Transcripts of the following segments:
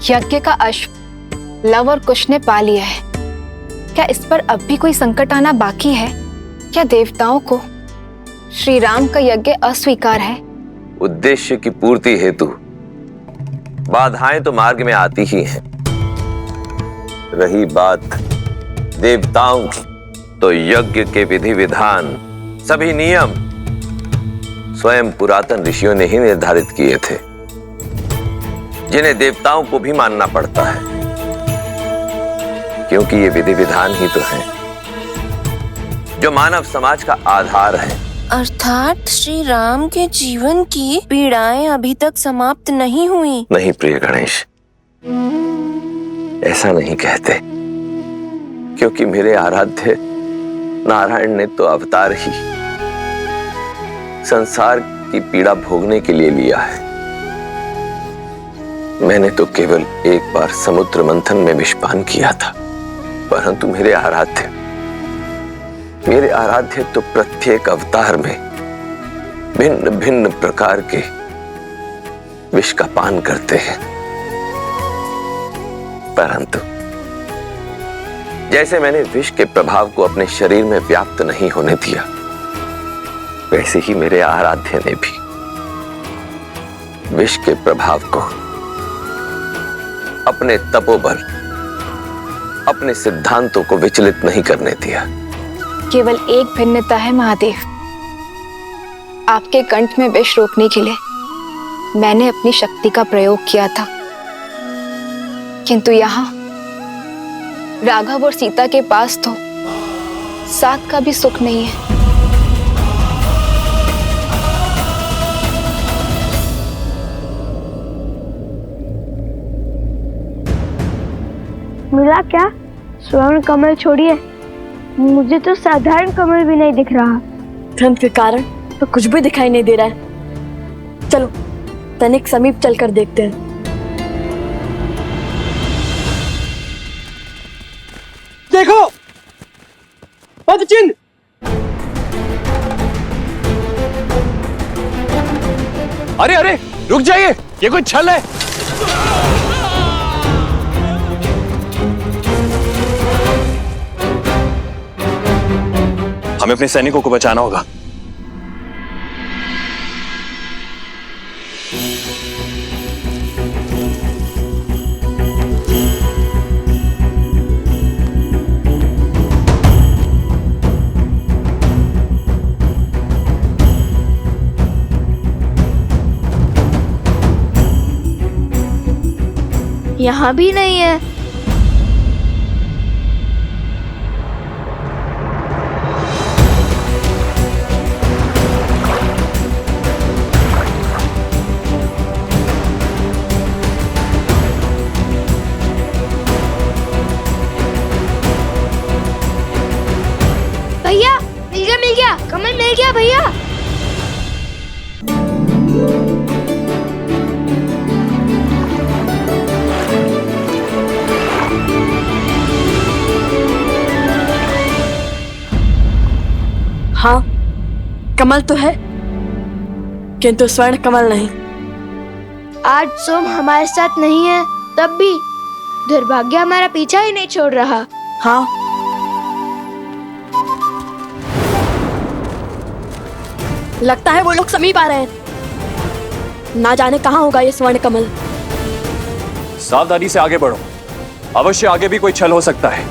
यज्ञ का अश्व लव और कुश ने पा लिया है। क्या इस पर अब भी कोई संकट आना बाकी है? क्या देवताओं को श्री राम का यज्ञ अस्वीकार है? उद्देश्य की पूर्ति हेतु बाधाएं तो मार्ग में आती ही हैं। रही बात देवताओं की, तो यज्ञ के विधि विधान सभी नियम स्वयं पुरातन ऋषियों ने ही निर्धारित किए थे, जिन्हें देवताओं को भी मानना पड़ता है, क्योंकि ये विधि विधान ही तो हैं जो मानव समाज का आधार है। अर्थात श्री राम के जीवन की पीड़ाएं अभी तक समाप्त नहीं हुई। नहीं प्रिय गणेश, ऐसा नहीं कहते, क्योंकि मेरे आराध्य नारायण ने तो अवतार ही संसार की पीड़ा भोगने के लिए लिया है। मैंने तो केवल एक बार समुद्र मंथन में विषपान किया था, परंतु मेरे आराध्य तो प्रत्येक अवतार में भिन्न भिन्न प्रकार के विष का पान करते हैं। परंतु जैसे मैंने विष के प्रभाव को अपने शरीर में व्याप्त नहीं होने दिया, वैसे ही मेरे आराध्य ने भी विष के प्रभाव को अपने तपोबल, अपने सिद्धांतों को विचलित नहीं करने दिया। केवल एक भिन्नता है महादेव, आपके कंठ में विष रोकने के लिए मैंने अपनी शक्ति का प्रयोग किया था, किंतु यहाँ राघव और सीता के पास तो साथ का भी सुख नहीं है। मिला क्या? स्वर्ण कमल छोड़िए, मुझे तो साधारण कमल भी नहीं दिख रहा। ठंड के कारण तो कुछ भी दिखाई नहीं दे रहा है। चलो तनिक समीप चलकर देखते हैं। देखो पदचिन्ह। अरे अरे रुक जाइए, ये कोई छल है। हमें अपने सैनिकों को बचाना होगा। यहाँ भी नहीं है। भैया मिल गया, कमल मिल गया भैया। हाँ, कमल तो है, किंतु स्वर्ण कमल नहीं। आज सोम हमारे साथ नहीं है, तब भी दुर्भाग्य हमारा पीछा ही नहीं छोड़ रहा। हाँ, लगता है वो लोग समीप आ रहे हैं। ना जाने कहाँ होगा ये स्वर्ण कमल। सावधानी से आगे बढ़ो, अवश्य आगे भी कोई छल हो सकता है।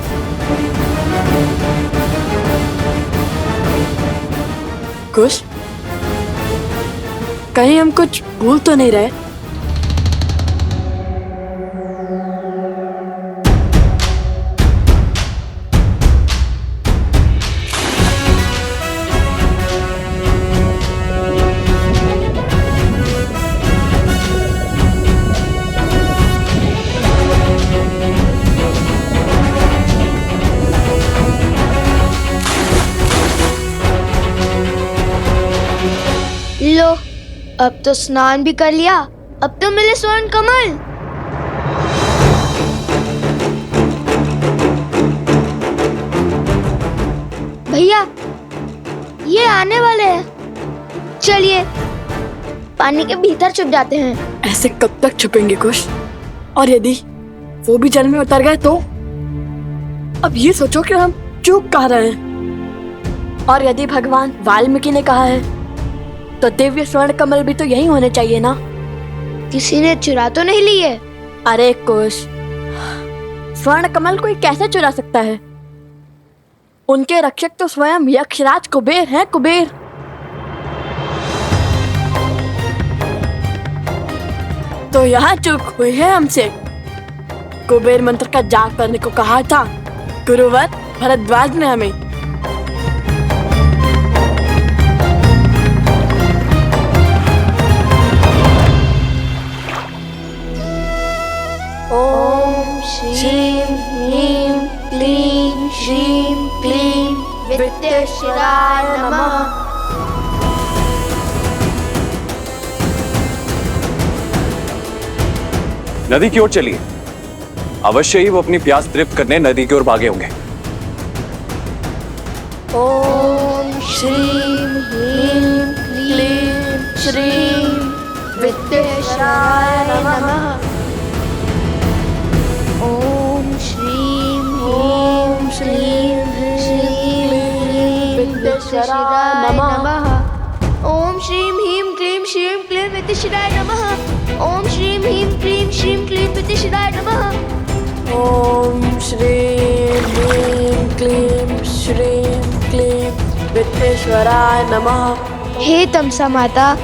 कुछ कहीं हम कुछ भूल तो नहीं रहे? लो, अब तो स्नान भी कर लिया, अब तो मिले स्वर्ण कमल। भैया ये आने वाले हैं, चलिए पानी के भीतर छुप जाते हैं। ऐसे कब तक छुपेंगे कुश? और यदि वो भी जल में उतर गए तो? अब ये सोचो कि हम चूक कह रहे हैं। और यदि भगवान वाल्मीकि ने कहा है तो दिव्य स्वर्ण कमल भी तो यही होने चाहिए ना। किसी ने चुरा तो नहीं लिए? अरे कुश, स्वर्ण कमल कोई कैसे चुरा सकता है? उनके रक्षक तो स्वयं यक्षराज कुबेर हैं, कुबेर। तो यहाँ चूक हुई है हमसे। कुबेर मंत्र का जाप करने को कहा था गुरुवर भरद्वाज ने हमें। ओम श्रीं ह्रीं क्लीं श्रीं क्लीं विद्येश्वराय नमः। नदी की ओर चलिए। अवश्य ही वो अपनी प्यास तृप्त करने नदी की ओर भागे होंगे। ओम श्रीं ह्रीं क्लीं श्रीं विद्येश्वराय नमः। ओम श्रीं ह्रीं श्रीं विद्येश्वराय नमः। ओम श्रीं ह्रीं क्लीं श्रीं क्लीं विद्येश्वराय नमः। ओम श्रीं ह्रीं क्लीं श्रीं क्लीं विद्येश्वराय नमः। ओम श्रीं ह्रीं क्लीं श्रीं क्लीं विद्येश्वराय नमः। हे तमसा माता,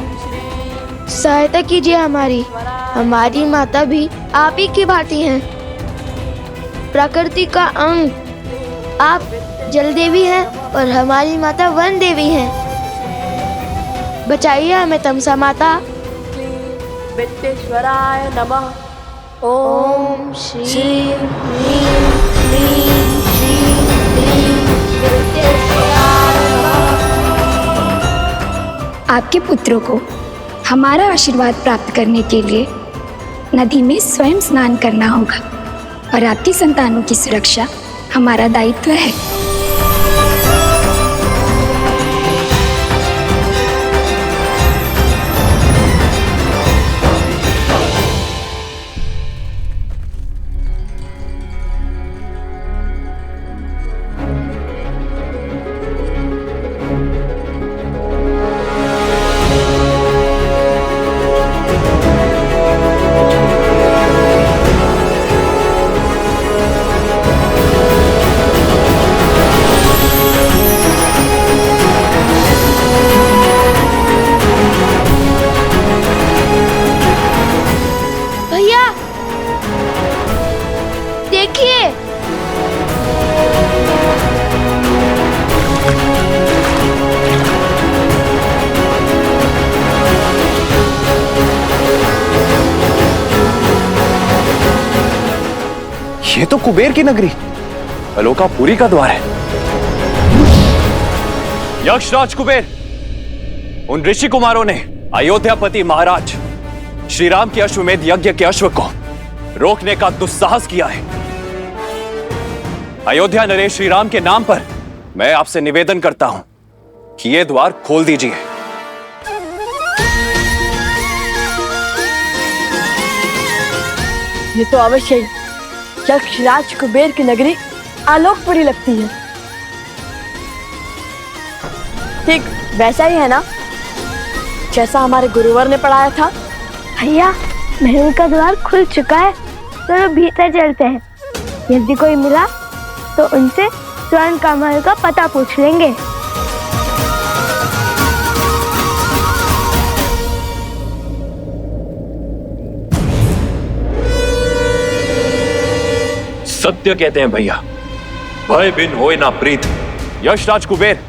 सहायता कीजिए हमारी। हमारी माता भी आप ही की भांति हैं, प्रकृति का अंग। आप जल देवी हैं और हमारी माता वन देवी हैं। बचाइए हमें तमसा माता। विद्येश्वराय नमः। ओम श्रीं ह्रीं क्लीं श्रीं क्लीं विद्येश्वराय नमः। आपके पुत्रों को हमारा आशीर्वाद प्राप्त करने के लिए नदी में स्वयं स्नान करना होगा और आपकी संतानों की सुरक्षा हमारा दायित्व है। भैया देखिए, ये तो कुबेर की नगरी अलोकापुरी का द्वार है। यक्षराज कुबेर, उन ऋषि कुमारों ने अयोध्यापति महाराज श्री राम के अश्वमेध यज्ञ के अश्व को रोकने का दुस्साहस किया है। अयोध्या नरेश श्री राम के नाम पर मैं आपसे निवेदन करता हूं कि यह द्वार खोल दीजिए। ये तो अवश्य ही यक्षराज कुबेर की नगरी आलोकपुरी लगती है। ठीक वैसा ही है ना, जैसा हमारे गुरुवर ने पढ़ाया था। भैया महल का द्वार खुल चुका है, चलो भीतर चलते हैं। यदि कोई मिला तो उनसे स्वर्ण कमल का पता पूछ लेंगे। सत्य कहते हैं भैया, भय बिन होए ना प्रीत। यक्षराज कुबेर,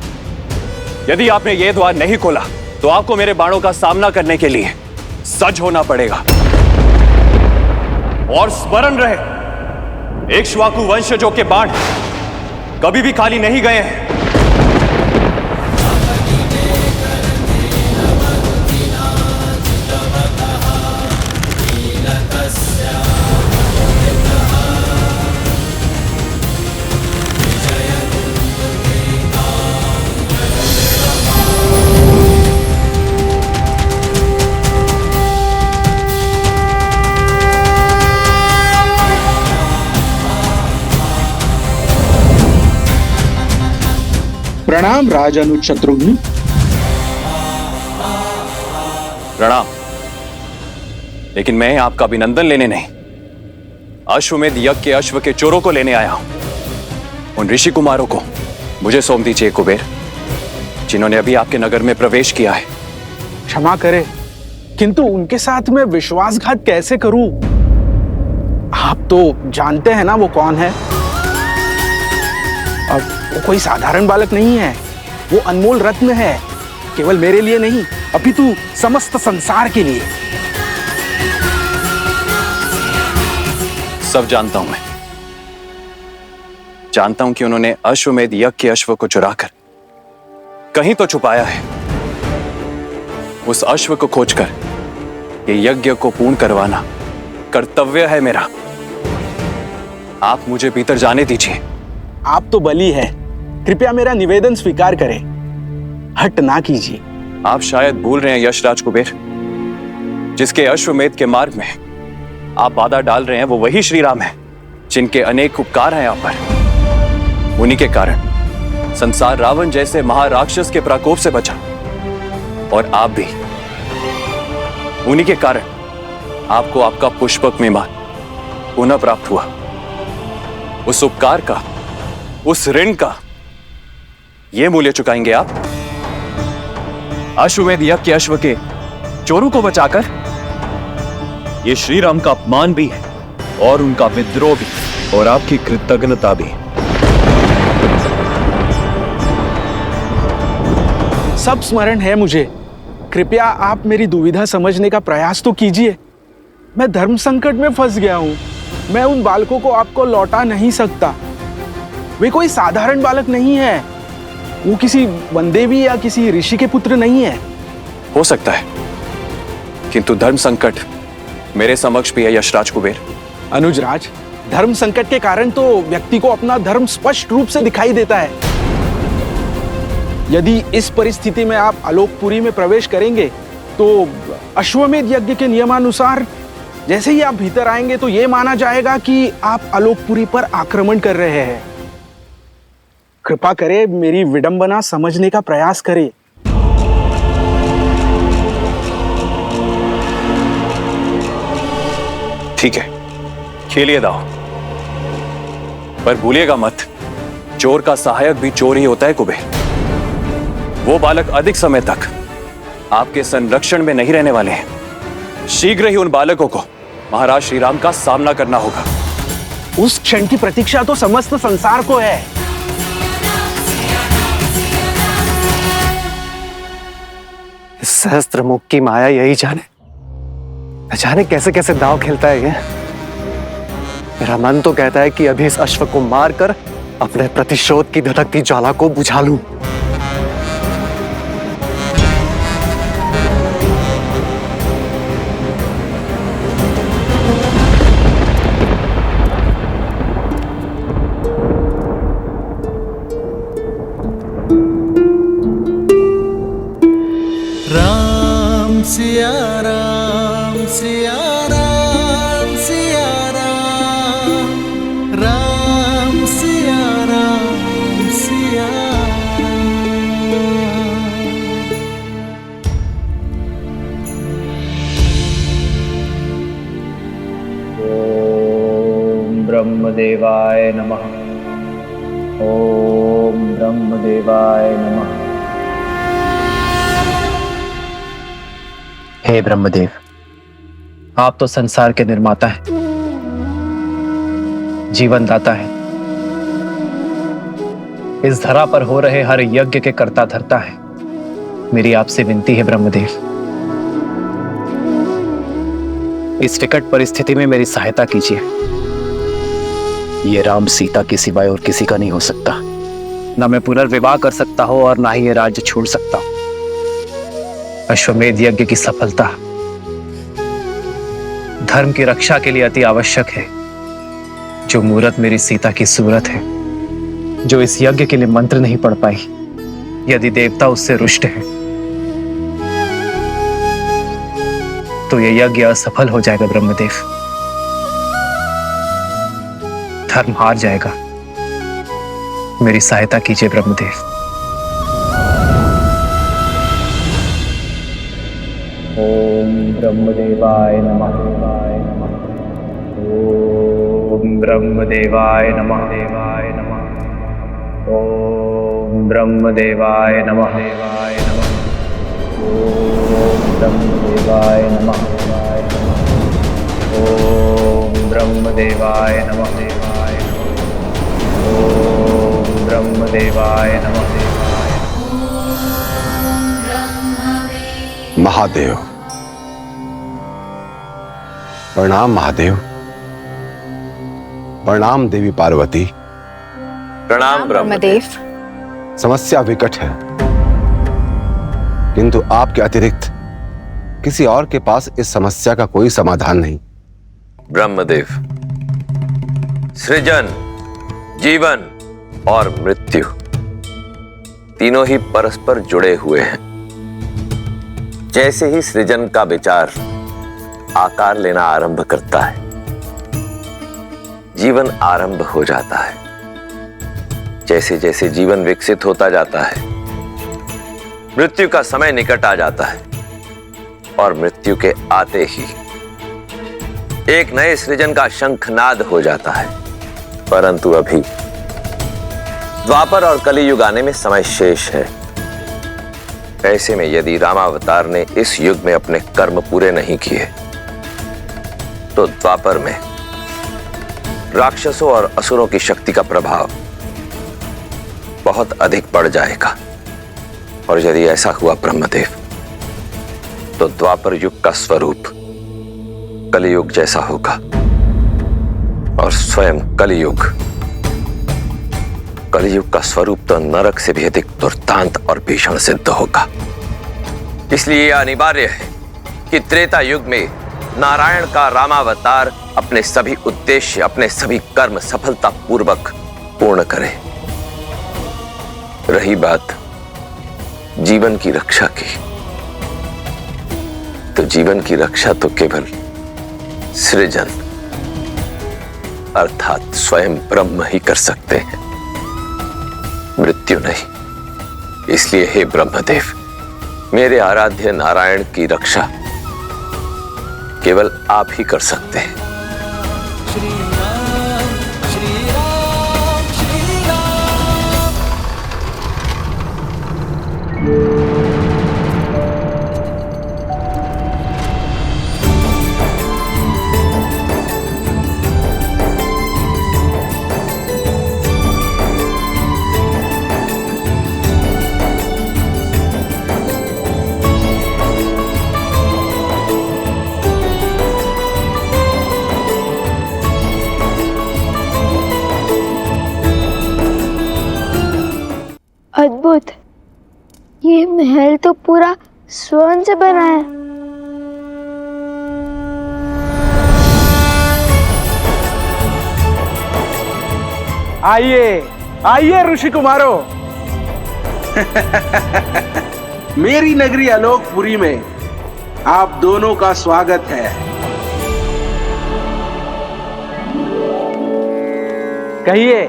यदि आपने यह द्वार नहीं खोला तो आपको मेरे बाणों का सामना करने के लिए सज्ज होना पड़ेगा। और स्मरण रहे, इक्ष्वाकु वंशजों के बाण कभी भी खाली नहीं गए हैं। प्रणाम राज अनुज शत्रुघ्न। प्रणाम। लेकिन मैं आपका अभिनंदन लेने नहीं, अश्वमेध यज्ञ के अश्व के चोरों को लेने आया हूं। उन ऋषि कुमारों को मुझे सौंप दीजिए कुबेर, जिन्होंने अभी आपके नगर में प्रवेश किया है। क्षमा करें, किंतु उनके साथ मैं विश्वासघात कैसे करूं? आप तो जानते हैं ना वो कौन है। अब वो कोई साधारण बालक नहीं है, वो अनमोल रत्न है, केवल मेरे लिए नहीं अपितु समस्त संसार के लिए। सब जानता हूं मैं, जानता हूं कि उन्होंने अश्वमेध यज्ञ के अश्व को चुराकर कहीं तो छुपाया है। उस अश्व को खोजकर ये यज्ञ को पूर्ण करवाना कर्तव्य है मेरा। आप मुझे भीतर जाने दीजिए। आप तो बली है, कृपया मेरा निवेदन स्वीकार करें, हट ना कीजिए। आप शायद भूल रहे हैं यशराज कुबेर, जिसके अश्वमेध के मार्ग में आप बाधा डाल रहे हैं वो वही श्री राम है, जिनके अनेक उपकार हैं आप पर। उन्हीं के कारण संसार रावण जैसे महाराक्षस के प्रकोप से बचा, और आप भी। उन्हीं के कारण आपको आपका पुष्पक विमान पुनः प्राप्त हुआ। उस उपकार का, उस ऋण का ये मूल्य चुकाएंगे आप? अश्वमेध यज्ञ के अश्व के चोरों को बचाकर? ये श्री राम का अपमान भी है, और उनका विद्रोह भी, और आपकी कृतज्ञता भी। सब स्मरण है मुझे, कृपया आप मेरी दुविधा समझने का प्रयास तो कीजिए। मैं धर्म संकट में फंस गया हूं, मैं उन बालकों को आपको लौटा नहीं सकता। वे कोई साधारण बालक नहीं है, वो किसी वनदेवी या किसी ऋषि के पुत्र नहीं है। हो सकता है, किंतु धर्म संकट मेरे समक्ष भी है यशराज कुबेर। अनुजराज, धर्म संकट के कारण तो व्यक्ति को अपना धर्म स्पष्ट रूप से दिखाई देता है। यदि इस परिस्थिति में आप आलोकपुरी में प्रवेश करेंगे तो अश्वमेध यज्ञ के नियमानुसार जैसे ही आप भीतर आएंगे तो यह माना जाएगा कि आप आलोकपुरी पर आक्रमण कर रहे हैं। कृपा करें, मेरी विडंबना समझने का प्रयास करें। ठीक है, खेलिए दाव, पर भूलिएगा मत, चोर का सहायक भी चोर ही होता है कुबेर। वो बालक अधिक समय तक आपके संरक्षण में नहीं रहने वाले हैं। शीघ्र ही उन बालकों को महाराज श्री राम का सामना करना होगा। उस क्षण की प्रतीक्षा तो समस्त संसार को है। सहस्त्र मुख की माया यही जाने, न जाने कैसे कैसे दांव खेलता है ये। मेरा मन तो कहता है कि अभी इस अश्व को मारकर अपने प्रतिशोध की धधकती ज्वाला को बुझा लूं। सिया राम सिया राम सिया राम, राम सिया राम सिया ओम ब्रह्मदेवाय नमः। ओम ब्रह्मदेवाय नमः। हे ब्रह्मदेव, आप तो संसार के निर्माता हैं, जीवन दाता है। इस धरा पर हो रहे हर यज्ञ के कर्ता धर्ता है। मेरी आपसे विनती है ब्रह्मदेव, इस विकट परिस्थिति में मेरी सहायता कीजिए। ये राम सीता के सिवाय और किसी का नहीं हो सकता। न मैं पुनर्विवाह कर सकता हूं और ना ही ये राज्य छोड़ सकता हूं। अश्वमेध यज्ञ की सफलता धर्म की रक्षा के लिए अति आवश्यक है। जो मूरत मेरी सीता की सूरत है, जो इस यज्ञ के लिए मंत्र नहीं पढ़ पाई, यदि देवता उससे रुष्ट है तो यह यज्ञ असफल हो जाएगा ब्रह्मदेव। धर्म हार जाएगा। मेरी सहायता कीजिए ब्रह्मदेव। ब्रह्मदेवाय नमः। ओम ब्रह्मदेवाय नमः। ओम ब्रह्मदेवाय नमः। ओम ब्रह्मदेवाय नमः। ओम ब्रह्मदेवाय नमः। ओम ब्रह्मदेवाय नमः। महादेव। प्रणाम महादेव। प्रणाम देवी पार्वती। प्रणाम ब्रह्मदेव। समस्या विकट है, किंतु आपके अतिरिक्त किसी और के पास इस समस्या का कोई समाधान नहीं। ब्रह्मदेव, सृजन, जीवन और मृत्यु तीनों ही परस्पर जुड़े हुए हैं। जैसे ही सृजन का विचार आकार लेना आरंभ करता है, जीवन आरंभ हो जाता है। जैसे जैसे जीवन विकसित होता जाता है, मृत्यु का समय निकट आ जाता है और मृत्यु के आते ही एक नए सृजन का शंखनाद हो जाता है। परंतु अभी द्वापर और कलियुग आने में समय शेष है। ऐसे में यदि रामावतार ने इस युग में अपने कर्म पूरे नहीं किए तो द्वापर में राक्षसों और असुरों की शक्ति का प्रभाव बहुत अधिक बढ़ जाएगा। और यदि ऐसा हुआ ब्रह्मदेव, तो द्वापर युग का स्वरूप कलियुग जैसा होगा और स्वयं कलियुग का स्वरूप तो नरक से भी अधिक दुर्दांत और भीषण सिद्ध होगा। इसलिए यह अनिवार्य है कि त्रेता युग में नारायण का रामावतार अपने सभी उद्देश्य, अपने सभी कर्म सफलतापूर्वक पूर्ण करे। रही बात जीवन की रक्षा की, तो जीवन की रक्षा तो केवल सृजन अर्थात स्वयं ब्रह्म ही कर सकते हैं, मृत्यु नहीं। इसलिए हे ब्रह्मदेव, मेरे आराध्य नारायण की रक्षा केवल आप ही कर सकते हैं। अद्भुत, ये महल तो पूरा स्वर्ण से बना है। आइए आइए ऋषि कुमारों। मेरी नगरी आलोकपुरी में आप दोनों का स्वागत है। कहिए,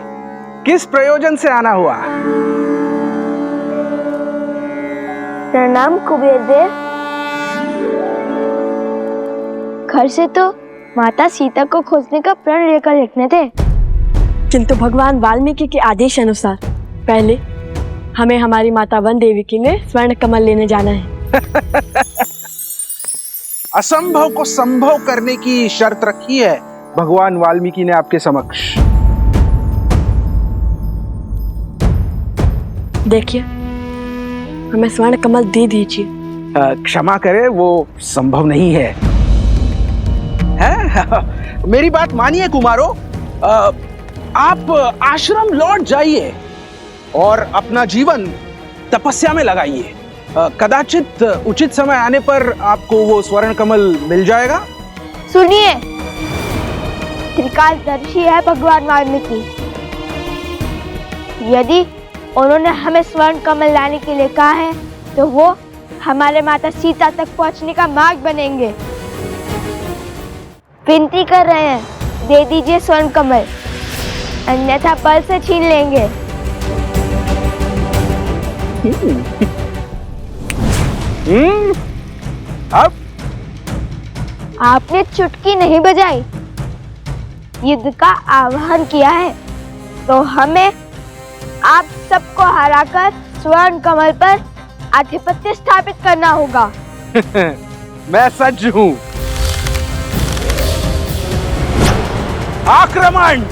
किस प्रयोजन से आना हुआ? प्रणाम कुबेर देव। घर से तो माता सीता को खोजने का प्रण लेकर लिखने थे, किंतु भगवान वाल्मीकि के आदेश अनुसार पहले हमें हमारी माता वन देवी के लिए स्वर्ण कमल लेने जाना है। असंभव को संभव करने की शर्त रखी है भगवान वाल्मीकि ने आपके समक्ष। देखिए, हमें स्वर्ण कमल दे दीजिए। क्षमा करें, वो संभव नहीं है। मेरी बात मानिए कुमारों, आप आश्रम लौट जाइए और अपना जीवन तपस्या में लगाइए। कदाचित उचित समय आने पर आपको वो स्वर्ण कमल मिल जाएगा। सुनिए, त्रिकालदर्शी है भगवान वाल्मीकि। यदि उन्होंने हमें स्वर्ण कमल लाने के लिए कहा है तो वो हमारे माता सीता तक पहुंचने का मार्ग बनेंगे। विनती कर रहे हैं, दे दीजिए स्वर्ण कमल, अन्यथा बल से छीन लेंगे। आपने चुटकी नहीं बजाई, युद्ध का आह्वान किया है, तो हमें आप सबको हराकर स्वर्ण कमल पर आधिपत्य स्थापित करना होगा। मैं सज्ज हूं। आक्रमण!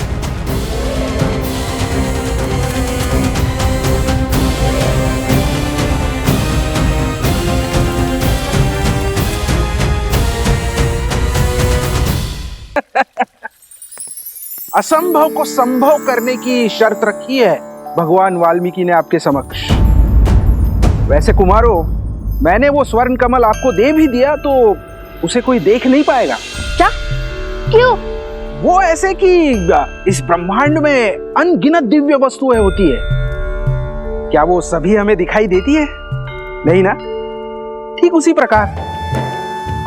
असंभव को संभव करने की शर्त रखी है भगवान वाल्मीकि ने आपके समक्ष। वैसे कुमारों, मैंने वो स्वर्ण कमल आपको दे भी दिया तो उसे कोई देख नहीं पाएगा। क्या? क्यों? वो ऐसे कि इस ब्रह्मांड में अनगिनत दिव्य वस्तुएं होती है, क्या वो सभी हमें दिखाई देती है? नहीं ना? ठीक उसी प्रकार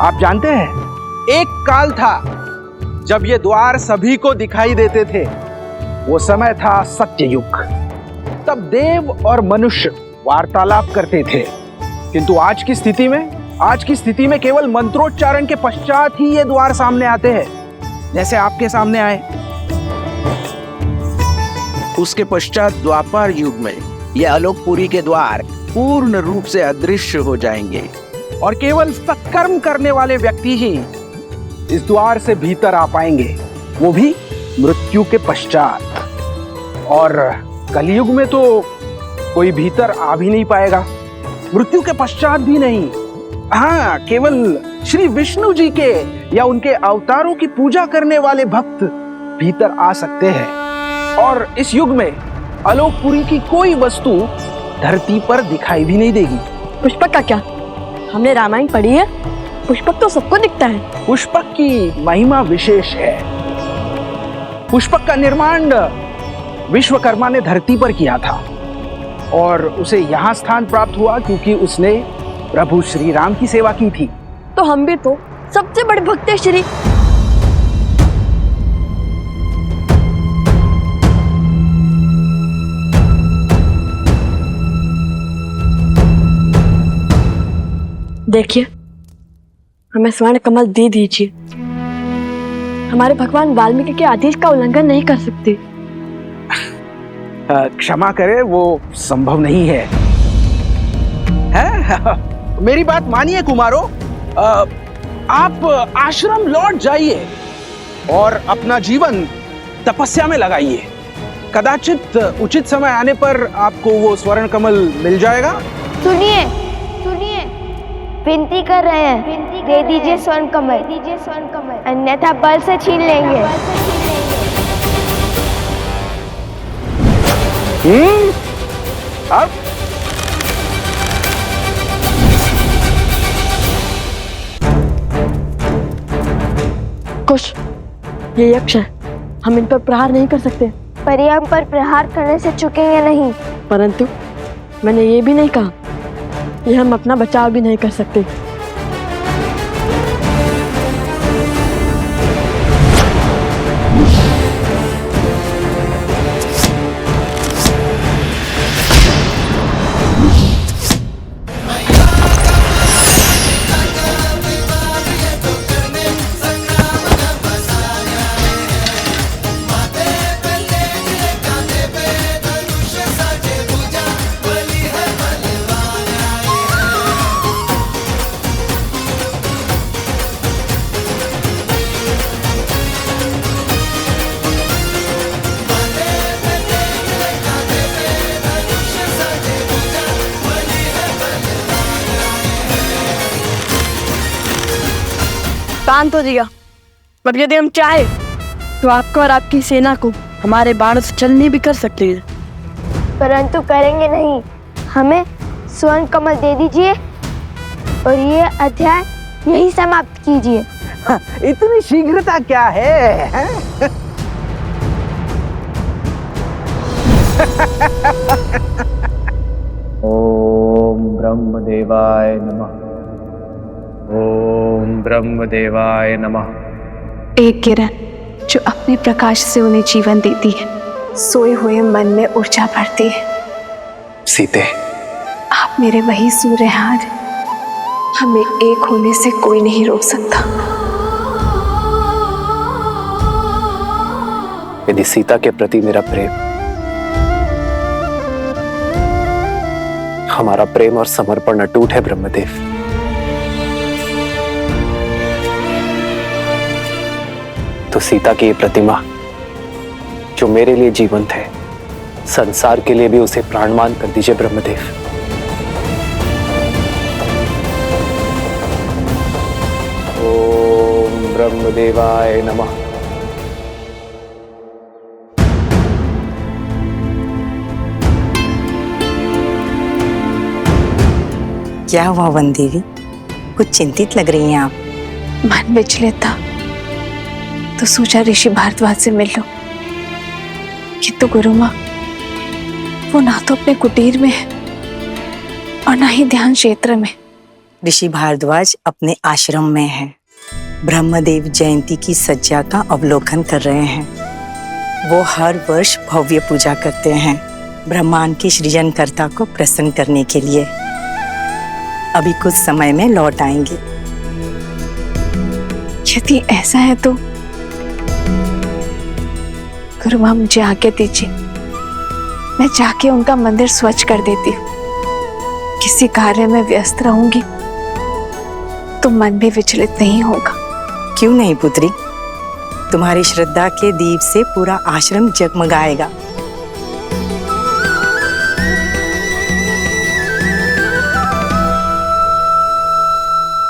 आप जानते हैं, एक काल था जब ये द्वार सभी को दिखाई देते थे। वो समय था सत्ययुग। तब देव और मनुष्य वार्तालाप करते थे, किंतु आज की स्थिति में केवल मंत्रोच्चारण के पश्चात ही ये द्वार सामने आते हैं, जैसे आपके सामने आए। उसके पश्चात द्वापर युग में ये आलोकपुरी के द्वार पूर्ण रूप से अदृश्य हो जाएंगे और केवल सत्कर्म करने वाले व्यक्ति ही इस द्वार से भीतर आ पाएंगे, वो भी मृत्यु के पश्चात। और कलयुग में तो कोई भीतर आ भी नहीं पाएगा, मृत्यु के पश्चात भी नहीं। हाँ, केवल श्री विष्णु जी के या उनके अवतारों की पूजा करने वाले भक्त भीतर आ सकते हैं। और इस युग में आलोकपुरी की कोई वस्तु धरती पर दिखाई भी नहीं देगी। पुष्पक का क्या? हमने रामायण पढ़ी है, पुष्पक तो सबको दिखता है। पुष्पक की महिमा विशेष है। पुष्पक का निर्माण विश्वकर्मा ने धरती पर किया था और उसे यहाँ स्थान प्राप्त हुआ क्योंकि उसने प्रभु श्री राम की सेवा की थी। तो हम भी तो सबसे बड़े भक्त हैं श्री। देखिए, हमें स्वर्ण कमल दे दीजिए। हमारे भगवान वाल्मीकि के आदेश का उल्लंघन नहीं कर सकते। क्षमा करें, वो संभव नहीं है। मेरी बात मानिए कुमारों, आप आश्रम लौट जाइए और अपना जीवन तपस्या में लगाइए। कदाचित उचित समय आने पर आपको वो स्वर्ण कमल मिल जाएगा। सुनिए, विनती कर रहे हैं, दे दीजिए स्वर्ण कमल, अन्यथा बल से छीन लेंगे। अब कुछ ये यक्ष है, हम इन पर प्रहार नहीं कर सकते। पर ये हम पर प्रहार करने से चुकेंगे नहीं। परंतु मैंने ये भी नहीं कहा ये हम अपना बचाव भी नहीं कर सकते। शांत हो जिया। अब यदि हम चाहे तो आपको और आपकी सेना को हमारे बाणों से चलनी भी कर सकते हैं, परंतु करेंगे नहीं। हमें स्वर्ण कमल दे दीजिए और ये अध्याय यही समाप्त कीजिए। इतनी शीघ्रता क्या है? ओम ब्रह्मदेवाय नमः। ओम ब्रह्मदेवाय नमः। एक किरण जो अपने प्रकाश से उन्हें जीवन देती है, सोए हुए मन में ऊर्जा भरती है। सीते, आप मेरे वही सूर्य हैं, हमें एक होने से कोई नहीं रोक सकता। यदि सीता के प्रति मेरा प्रेम, हमारा प्रेम और समर्पण अटूट है ब्रह्मदेव, तो सीता की ये प्रतिमा जो मेरे लिए जीवंत है, संसार के लिए भी उसे प्राणमान कर दीजिए ब्रह्मदेव। ओम ब्रह्मदेवाय नमः। क्या हुआ वन देवी, कुछ चिंतित लग रही हैं आप? मन विचलित था तो सोचा ऋषि भारद्वाज से मिल लो, किंतु गुरु माँ वो ना तो अपने कुटीर में है और ना ही ध्यान क्षेत्र में। ऋषि भारद्वाज अपने आश्रम में है, ब्रह्मदेव जयंती की सज्जा का अवलोकन कर रहे हैं। वो हर वर्ष भव्य पूजा करते हैं ब्रह्मांड के सृजनकर्ता को प्रसन्न करने के लिए। अभी कुछ समय में लौट आएंगे। यदि ऐसा है तो गुरु माँ मुझे आज्ञा दीजिए, मैं जाके उनका मंदिर स्वच्छ कर देती हूँ। किसी कार्य में व्यस्त रहूंगी तो मन भी विचलित नहीं होगा। क्यों नहीं पुत्री, तुम्हारी श्रद्धा के दीप से पूरा आश्रम जगमगाएगा।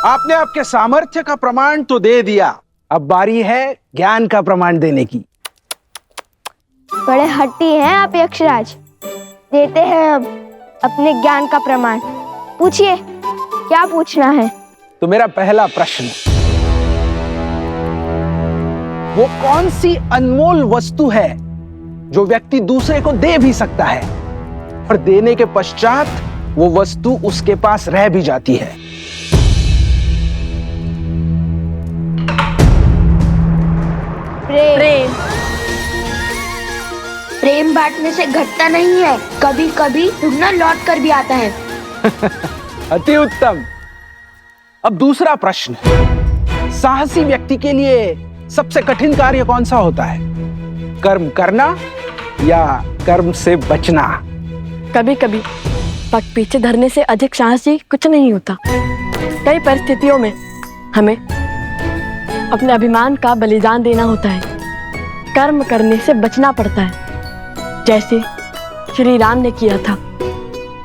आपने आपके सामर्थ्य का प्रमाण तो दे दिया, अब बारी है ज्ञान का प्रमाण देने की। बड़े हट्टी हैं आप यक्षराज, देते हैं अब अपने ज्ञान का प्रमाण। पूछिए, क्या पूछना है? तो मेरा पहला प्रश्न, वो कौन सी अनमोल वस्तु है जो व्यक्ति दूसरे को दे भी सकता है और देने के पश्चात वो वस्तु उसके पास रह भी जाती है? प्रेम। प्रेम बांटने से घटता नहीं है, कभी कभी दुगना लौट कर भी आता है। अति उत्तम। अब दूसरा प्रश्न, साहसी व्यक्ति के लिए सबसे कठिन कार्य कौन सा होता है? कर्म करना या कर्म से बचना? कभी कभी पग पीछे धरने से अधिक साहसी कुछ नहीं होता। कई परिस्थितियों में हमें अपने अभिमान का बलिदान देना होता है, कर्म करने से बचना पड़ता है, जैसे श्री राम ने किया था।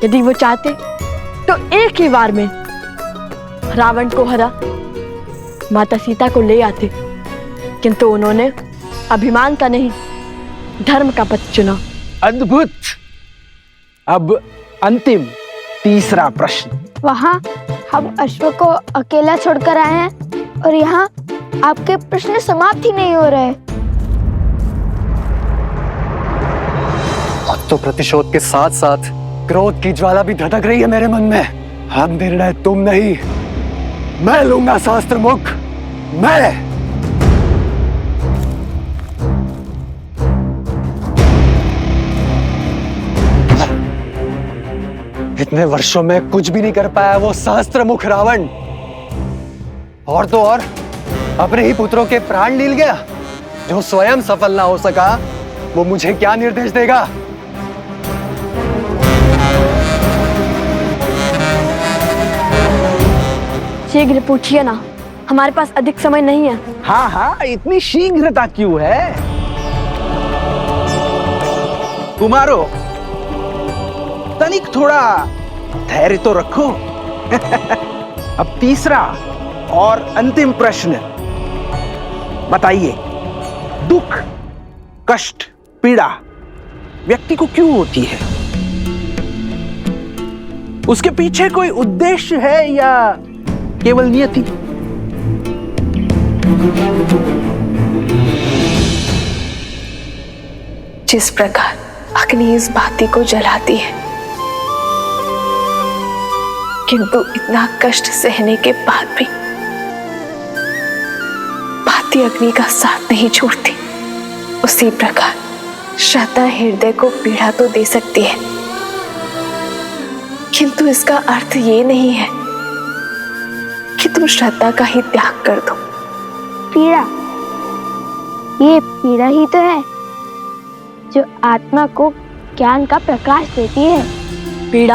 यदि वो चाहते तो एक ही बार में रावण को हरा माता सीता को ले आते, किंतु उन्होंने अभिमान का नहीं धर्म का पथ चुना। अद्भुत। अब अंतिम तीसरा प्रश्न। वहाँ हम अश्व को अकेला छोड़कर आए हैं और यहाँ आपके प्रश्न समाप्त ही नहीं हो रहे। अब तो प्रतिशोध के साथ साथ क्रोध की ज्वाला भी धधक रही है मेरे मन में। हम निर्णय तुम नहीं, मैं लूंगा शास्त्र मुख, मैं। इतने वर्षों में कुछ भी नहीं कर पाया वो शास्त्र मुख रावण, और तो और अपने ही पुत्रों के प्राण लील गया। जो स्वयं सफल ना हो सका वो मुझे क्या निर्देश देगा? शीघ्र पूछिए ना, हमारे पास अधिक समय नहीं है। हाँ हाँ, इतनी शीघ्रता क्यों है? कुमारो, तनिक थोड़ा धैर्य तो रखो। अब तीसरा और अंतिम प्रश्न, बताइए, दुख, कष्ट, पीड़ा व्यक्ति को क्यों होती है? उसके पीछे कोई उद्देश्य है या केवल नियति? जिस प्रकार अग्नि इस बाती को जलाती है, किंतु इतना कष्ट सहने के बाद भी बाती अग्नि का साथ नहीं छोड़ती, उसी प्रकार श्रद्धा हृदय को पीड़ा तो दे सकती है, किंतु इसका अर्थ ये नहीं है कि तुम श्रद्धा का ही त्याग कर दो। पीड़ा, ये पीड़ा ही तो है जो आत्मा को ज्ञान का प्रकाश देती है। पीड़ा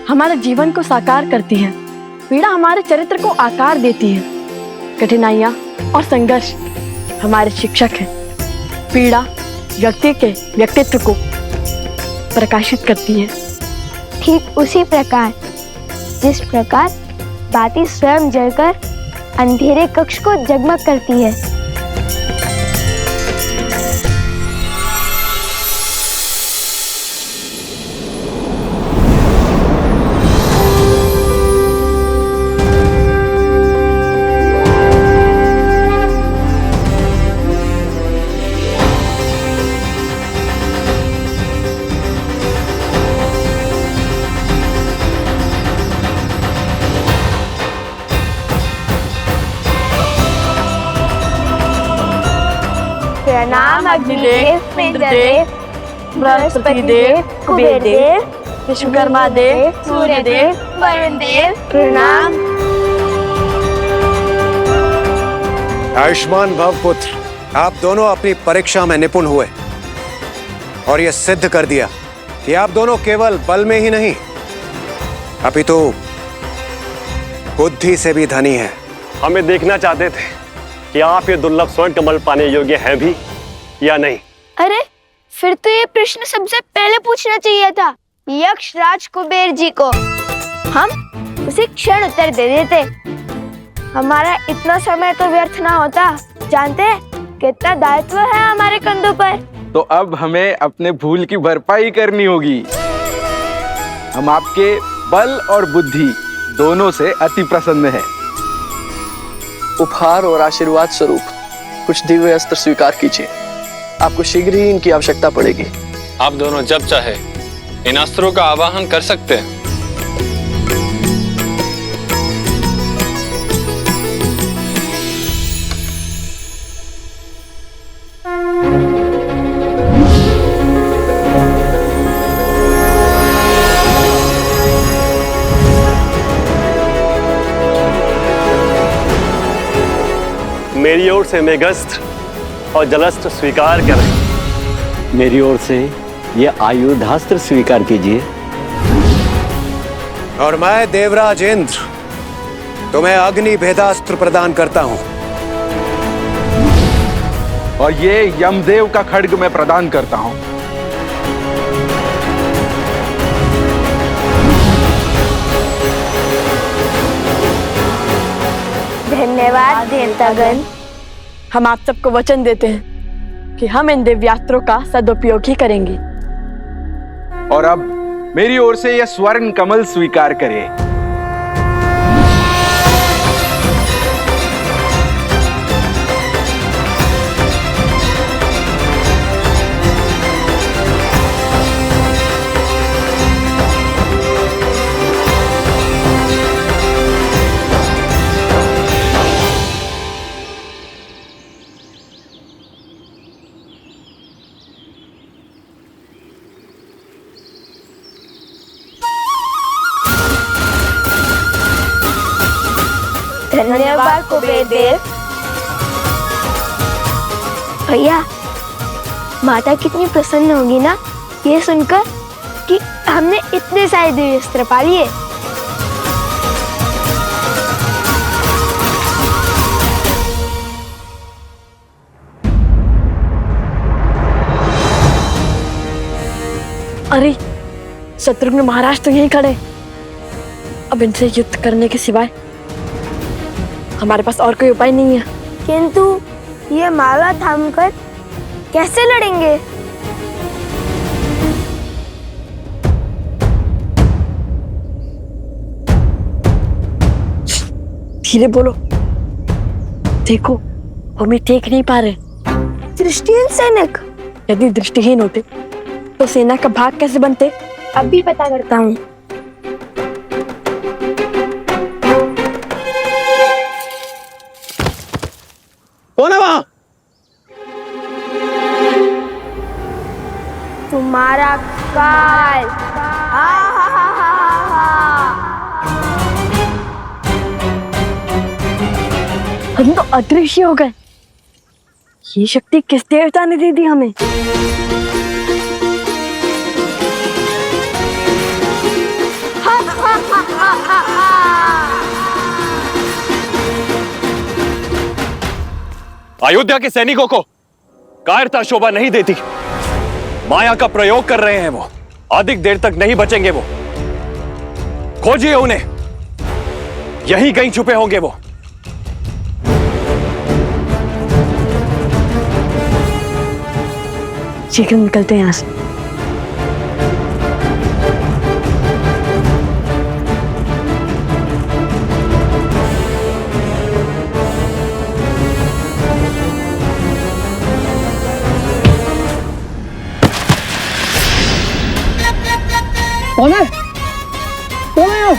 हमारे जीवन को साकार करती है। पीड़ा हमारे चरित्र को आकार देती है। कठिनाइयाँ और संघर्ष हमारे शिक्षक हैं। पीड़ा व्यक्ति के व्यक्तित्व को प्रकाशित करती है। ठीक उसी प्रकार जिस प्रकार बाती स्वयं जलकर अंधेरे कक्ष को जगमग करती है। प्रणाम अग्निदेव, इंद्रदेव, बृहस्पति देव, कुबेर देव, विश्वकर्मा देव, सूर्य देव, वरुण देव, प्रणाम। आयुष्मान भव पुत्र, आप दोनों अपनी परीक्षा में निपुण हुए और यह सिद्ध कर दिया कि आप दोनों केवल बल में ही नहीं अपितु बुद्धि से भी धनी हैं। हमें देखना चाहते थे कि आप ये दुर्लभ स्वर्ण कमल पाने योग्य हैं भी या नहीं। अरे फिर तो ये प्रश्न सबसे पहले पूछना चाहिए था यक्ष राज कुबेर जी को। हम उसी क्षण उत्तर दे देते। हमारा इतना समय तो व्यर्थ ना होता। जानते हैं कितना दायित्व है हमारे कंधों पर। तो अब हमें अपने भूल की भरपाई करनी होगी। हम आपके बल और बुद्धि दोनों से अति प्रसन्न हैं। उपहार और आशीर्वाद स्वरूप कुछ दिव्य अस्त्र स्वीकार कीजिए। आपको शीघ्र ही इनकी आवश्यकता पड़ेगी। आप दोनों जब चाहे इन अस्त्रों का आवाहन कर सकते हैं। मेरी ओर से मेघस्त्र और जलस्त्र स्वीकार करें। मेरी ओर से ये आयुधास्त्र स्वीकार कीजिए। और मैं देवराज इंद्र तुम्हें अग्नि भेदास्त्र प्रदान करता हूं। और ये यमदेव का खड्ग मैं प्रदान करता हूं। धन्यवाद देवतागण। हम आप सबको वचन देते हैं कि हम इन दिव्यास्त्रों का सदुपयोग ही करेंगे। और अब मेरी ओर से यह स्वर्ण कमल स्वीकार करें। धन्यवाद कुबेर देव। भैया माता कितनी प्रसन्न होगी ना ये सुनकर कि हमने इतने सारे दिव्य अस्त्र पा लिए। अरे शत्रुघ्न महाराज तो यहीं खड़े। अब इनसे युद्ध करने के सिवाय हमारे पास और कोई उपाय नहीं है। किंतु ये माला थामकर कैसे लड़ेंगे? धीरे बोलो। देखो हम ही देख नहीं पा रहे। दृष्टिहीन सैनिक? यदि दृष्टिहीन होते तो सेना का भाग कैसे बनते? अभी पता करता हूँ। कौन है वहां? तुम्हारा काल। हम तो अदृश्य हो गए। ये शक्ति किस देवता ने दे दी हमें? अयोध्या के सैनिकों को कायरता शोभा नहीं देती। माया का प्रयोग कर रहे हैं वो, अधिक देर तक नहीं बचेंगे वो। खोजिए उन्हें, यहीं कहीं छुपे होंगे वो। शीघ्र निकलते हैं यहाँ से। कौन है? कौन है?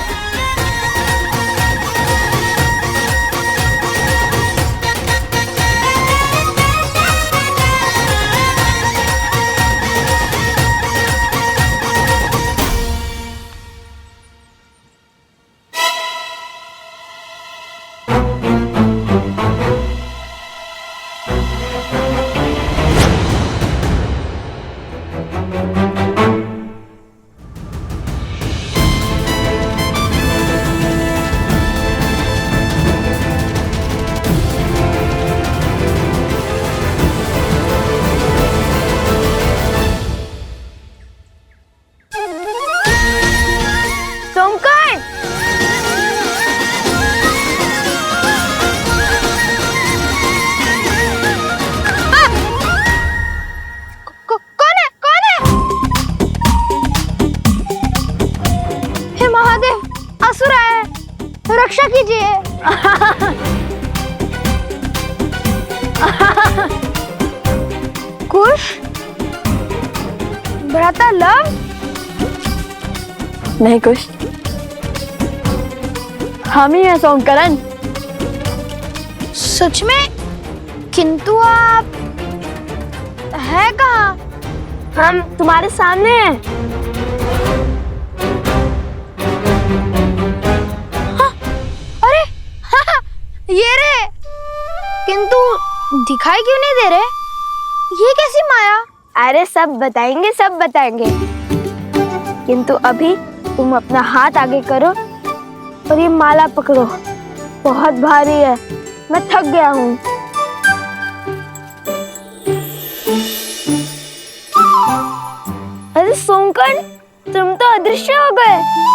रक्षा कीजिए। कुश, भ्राता लव? नहीं कुश, हम ही हैं सोमकरण। सच में? किंतु आप है कहाँ? हम तुम्हारे सामने हैं। ये रे, किंतु दिखाई क्यों नहीं दे रहे? ये कैसी माया? अरे सब बताएंगे, सब बताएंगे। किंतु अभी तुम अपना हाथ आगे करो और ये माला पकड़ो। बहुत भारी है, मैं थक गया हूँ। अरे सोमकर्ण, तुम तो अदृश्य हो गए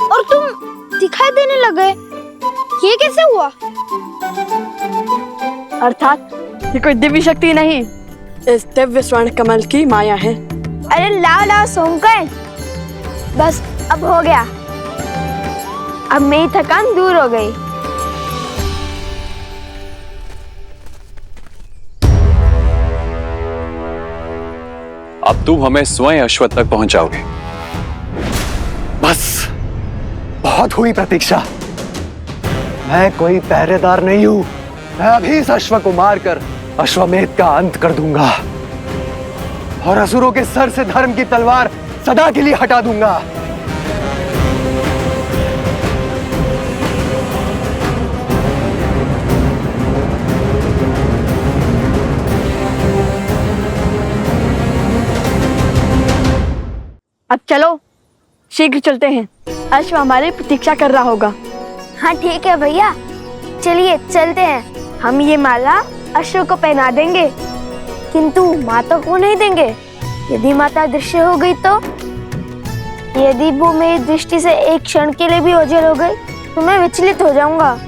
और तुम दिखाई देने लगे। ये कैसे हुआ? अर्थात ये कोई दिव्य शक्ति नहीं, इस दिव्य स्वर्ण कमल की माया है। अरे लाओ लाओ सोमकर्ण, बस अब हो गया। अब मेरी थकान दूर हो गई। अब तुम हमें स्वयं अश्वत्थ तक पहुंचाओगे। बस बहुत हुई प्रतीक्षा। मैं कोई पहरेदार नहीं हूं। मैं अभी इस अश्व को मारकर अश्वमेध का अंत कर दूंगा और असुरों के सर से धर्म की तलवार सदा के लिए हटा दूंगा। अब चलो, शीघ्र चलते हैं। अश्व हमारी प्रतीक्षा कर रहा होगा। हाँ ठीक है भैया, चलिए चलते हैं। हम ये माला अश्व को पहना देंगे, किंतु माता को नहीं देंगे। यदि माता दृश्य हो गई तो? यदि वो मेरी दृष्टि से एक क्षण के लिए भी ओझल हो गई तो मैं विचलित हो जाऊंगा।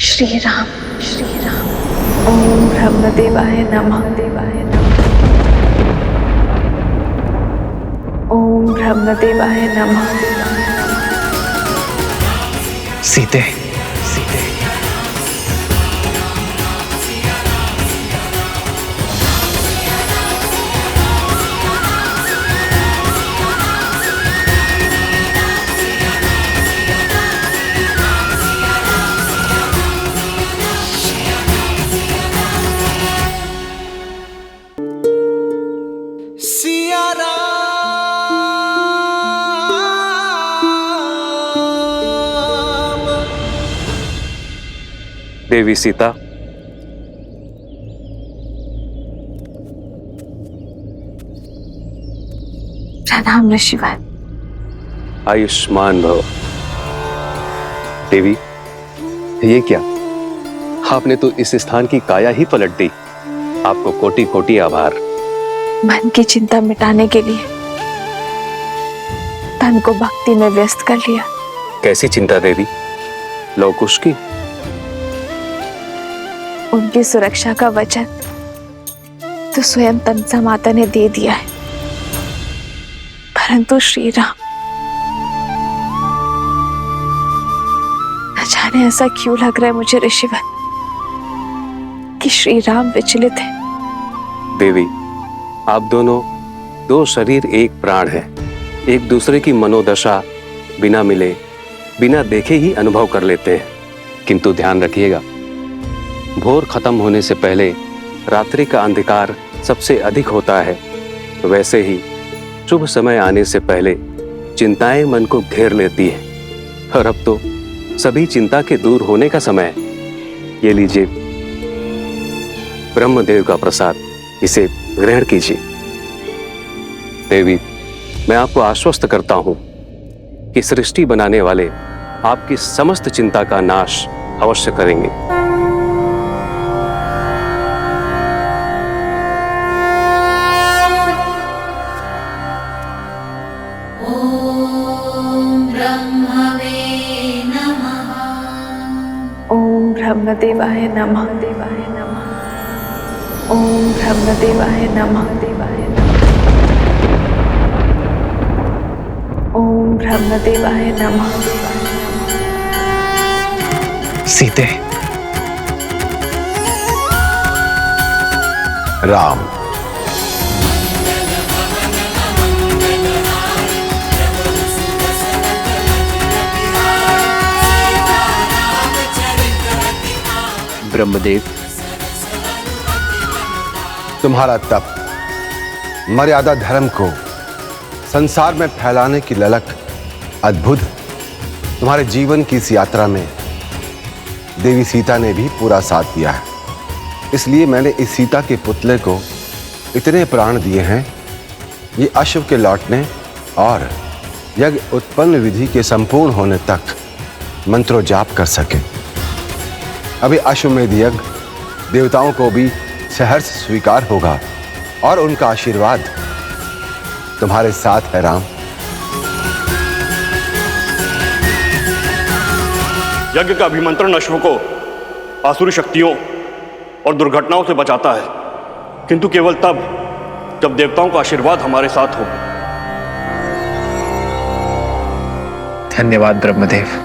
श्री राम, श्री राम। ओम ब्रह्मदेवाय नमः, देवाय नमः। ओम ब्रह्मदेवाय नमः। सीते, देवी सीता, प्रणाम ऋषिवर। आयुष्मान भव। देवी, ये क्या? आपने तो इस स्थान की काया ही पलट दी। आपको कोटि कोटि आभार। मन की चिंता मिटाने के लिए तन को भक्ति में व्यस्त कर लिया। कैसी चिंता देवी? लवकुश की? उनकी सुरक्षा का वचन तो स्वयं तमसा माता ने दे दिया है, परंतु श्री राम, न जाने ऐसा क्यों लग रहा है मुझे ऋषिवर कि श्री राम विचलित है। देवी, आप दोनों दो शरीर एक प्राण है, एक दूसरे की मनोदशा बिना मिले बिना देखे ही अनुभव कर लेते हैं। किंतु ध्यान रखिएगा, भोर खत्म होने से पहले रात्रि का अंधकार सबसे अधिक होता है। वैसे ही शुभ समय आने से पहले चिंताएं मन को घेर लेती है। और अब तो सभी चिंता के दूर होने का समय है। ये लीजिए ब्रह्मदेव का प्रसाद, इसे ग्रहण कीजिए। देवी, मैं आपको आश्वस्त करता हूं कि सृष्टि बनाने वाले आपकी समस्त चिंता का नाश अवश्य करेंगे। ओम ब्रह्मदेवाय नमः। ओम ब्रह्मदेवाय नमः। ओम ब्रह्मदेवाय नमः। सीते, राम, ब्रह्मदेव, तुम्हारा तप, मर्यादा धर्म को संसार में फैलाने की ललक अद्भुत। तुम्हारे जीवन की इस यात्रा में देवी सीता ने भी पूरा साथ दिया है। इसलिए मैंने इस सीता के पुतले को इतने प्राण दिए हैं, ये अश्व के लौटने और यज्ञ उत्पन्न विधि के संपूर्ण होने तक मंत्रोजाप कर सके। अभी अश्वमेध यज्ञ देवताओं को भी सहर्ष स्वीकार होगा और उनका आशीर्वाद तुम्हारे साथ है राम। यज्ञ का अभिमंत्रण अश्व को आसुरी शक्तियों और दुर्घटनाओं से बचाता है, किंतु केवल तब जब देवताओं का आशीर्वाद हमारे साथ हो। धन्यवाद ब्रह्मदेव।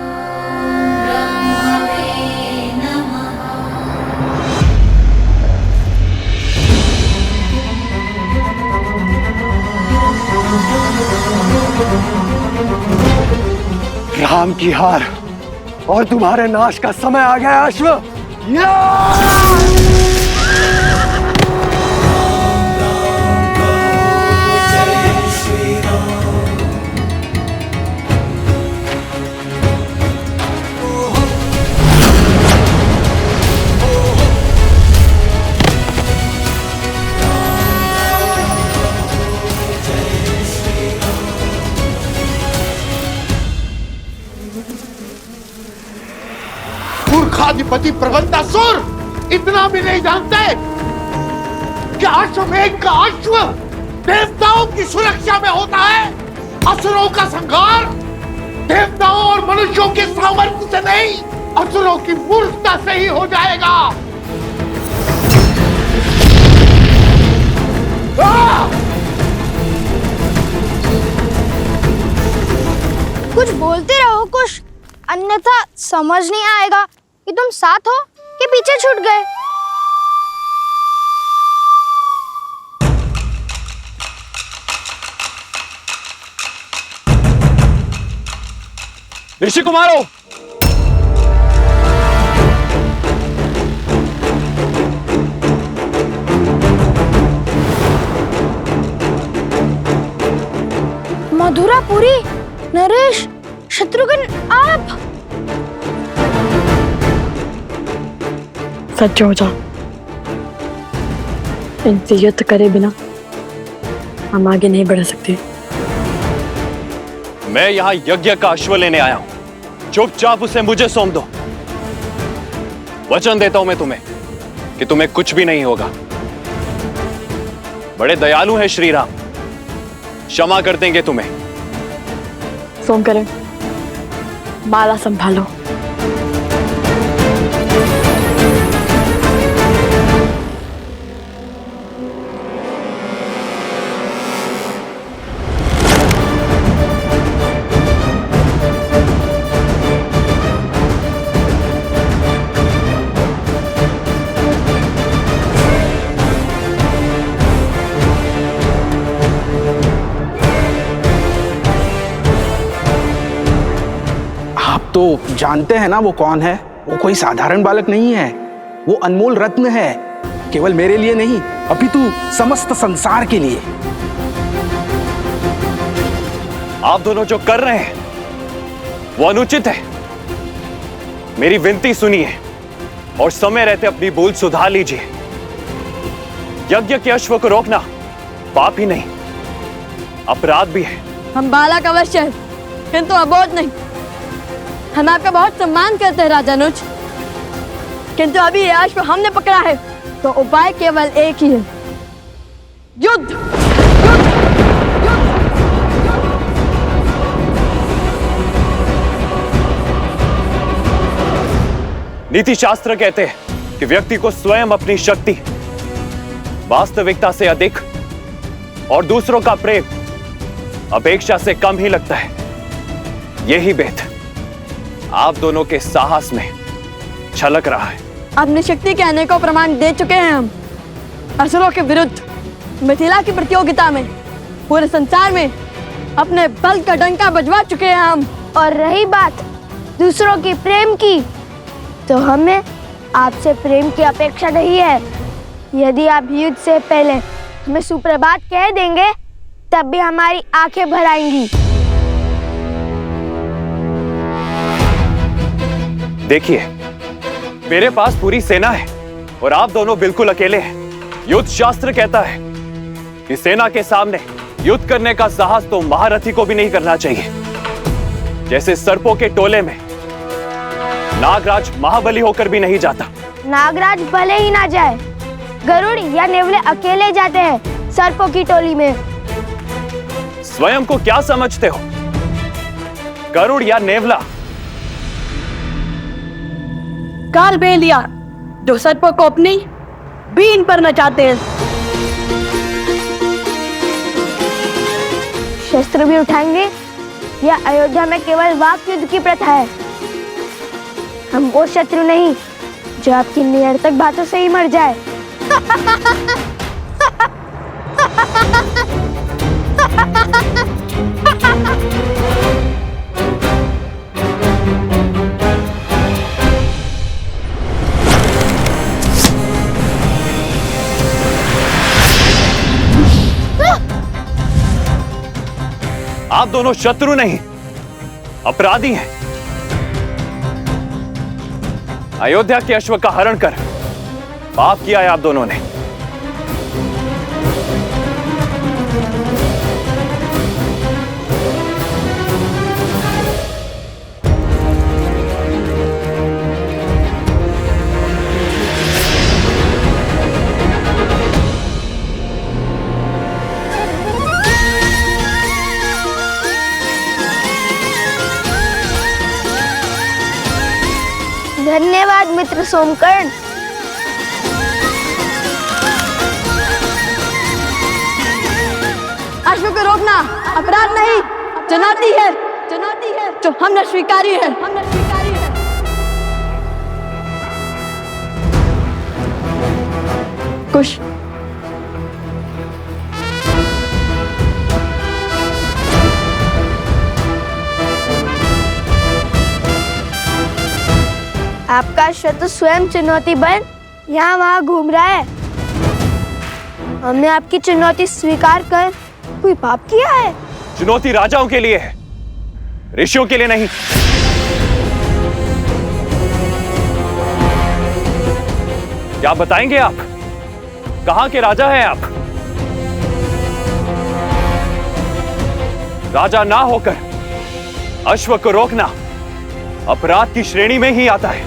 राम की हार और तुम्हारे नाश का समय आ गया अश्व। मूर्खाधिपति प्रबंधासुर, इतना भी नहीं जानते कि अश्वमेध का अश्व देवताओं की सुरक्षा में होता है। असुरों का संहार देवताओं और मनुष्यों के सामर्थ्य से नहीं, असुरों की मूर्खता से ही हो जाएगा। कुछ बोलते रहो कुछ, अन्यथा समझ नहीं आएगा कि तुम साथ हो कि पीछे छूट गए। ऋषि कुमारों, मधुरापुरी, नरेश, शत्रुघ्न, आप सच हो जाओ। इनसे युद्ध करे बिना हम आगे नहीं बढ़ सकते। मैं यहां यज्ञ का अश्व लेने आया हूं, चुपचाप उसे मुझे सौंप दो। वचन देता हूं मैं तुम्हें कि तुम्हें कुछ भी नहीं होगा। बड़े दयालु हैं श्री राम, क्षमा कर देंगे तुम्हें। सोम करें, माला संभालो। तो जानते हैं ना वो कौन है? वो कोई साधारण बालक नहीं है, वो अनमोल रत्न है, केवल मेरे लिए नहीं अपितु समस्त संसार के लिए। आप दोनों जो कर रहे हैं वो अनुचित है। मेरी विनती सुनिए और समय रहते अपनी भूल सुधार लीजिए। यज्ञ के अश्व को रोकना पाप ही नहीं, अपराध भी है। हम बालक अवश्य हैं, किंतु अबोध नहीं। हम आपका बहुत सम्मान करते हैं राजानुज, किंतु अभी ये अश्व हमने पकड़ा है तो उपाय केवल एक ही है, युद्ध। नीति शास्त्र कहते हैं कि व्यक्ति को स्वयं अपनी शक्ति, वास्तविकता से अधिक और दूसरों का प्रेम अपेक्षा से कम ही लगता है। यही भेद आप दोनों के साहस में छलक रहा है। अपनी शक्ति के अनेकों प्रमाण दे चुके हैं हम असुरों के विरुद्ध। मिथिला की प्रतियोगिता में पूरे संसार में अपने बल का डंका बजवा चुके हैं हम। और रही बात दूसरों की प्रेम की, तो हमें आपसे प्रेम की अपेक्षा नहीं है। यदि आप युद्ध से पहले हमें सुप्रभात कह देंगे तब भी हमारी आंखें भर आएंगी। देखिए, मेरे पास पूरी सेना है और आप दोनों बिल्कुल अकेले हैं। युद्ध शास्त्र कहता है कि सेना के सामने युद्ध करने का साहस तो महारथी को भी नहीं करना चाहिए। जैसे सर्पों के टोले में नागराज महाबली होकर भी नहीं जाता। नागराज भले ही ना जाए, गरुड़ या नेवले अकेले जाते हैं सर्पों की टोली में। स्वयं को क्या समझते हो, गरुड़ या नेवला? काल बेलिया जो सर्पों को अपनी बीन पर नचाते हैं। शस्त्र भी उठाएंगे या अयोध्या में केवल वाक युद्ध की प्रथा है? हम वो शत्रु नहीं जो आपकी निरर्थक बातों से ही मर जाए। आप दोनों शत्रु नहीं, अपराधी हैं। अयोध्या के अश्व का हरण कर पाप किया है आप दोनों ने। धन्यवाद मित्र सोमकर्ण। अश्व को रोकना अपराध नहीं, चुनौती है, चुनौती है जो हमने स्वीकारी है, हमने स्वीकारी है। कुश आपका शत्रु स्वयं चुनौती बन यहाँ वहाँ घूम रहा है। हमने आपकी चुनौती स्वीकार कर कोई पाप किया है? चुनौती राजाओं के लिए है, ऋषियों के लिए नहीं। क्या बताएंगे आप? कहां के राजा हैं आप? राजा ना होकर अश्व को रोकना अपराध की श्रेणी में ही आता है।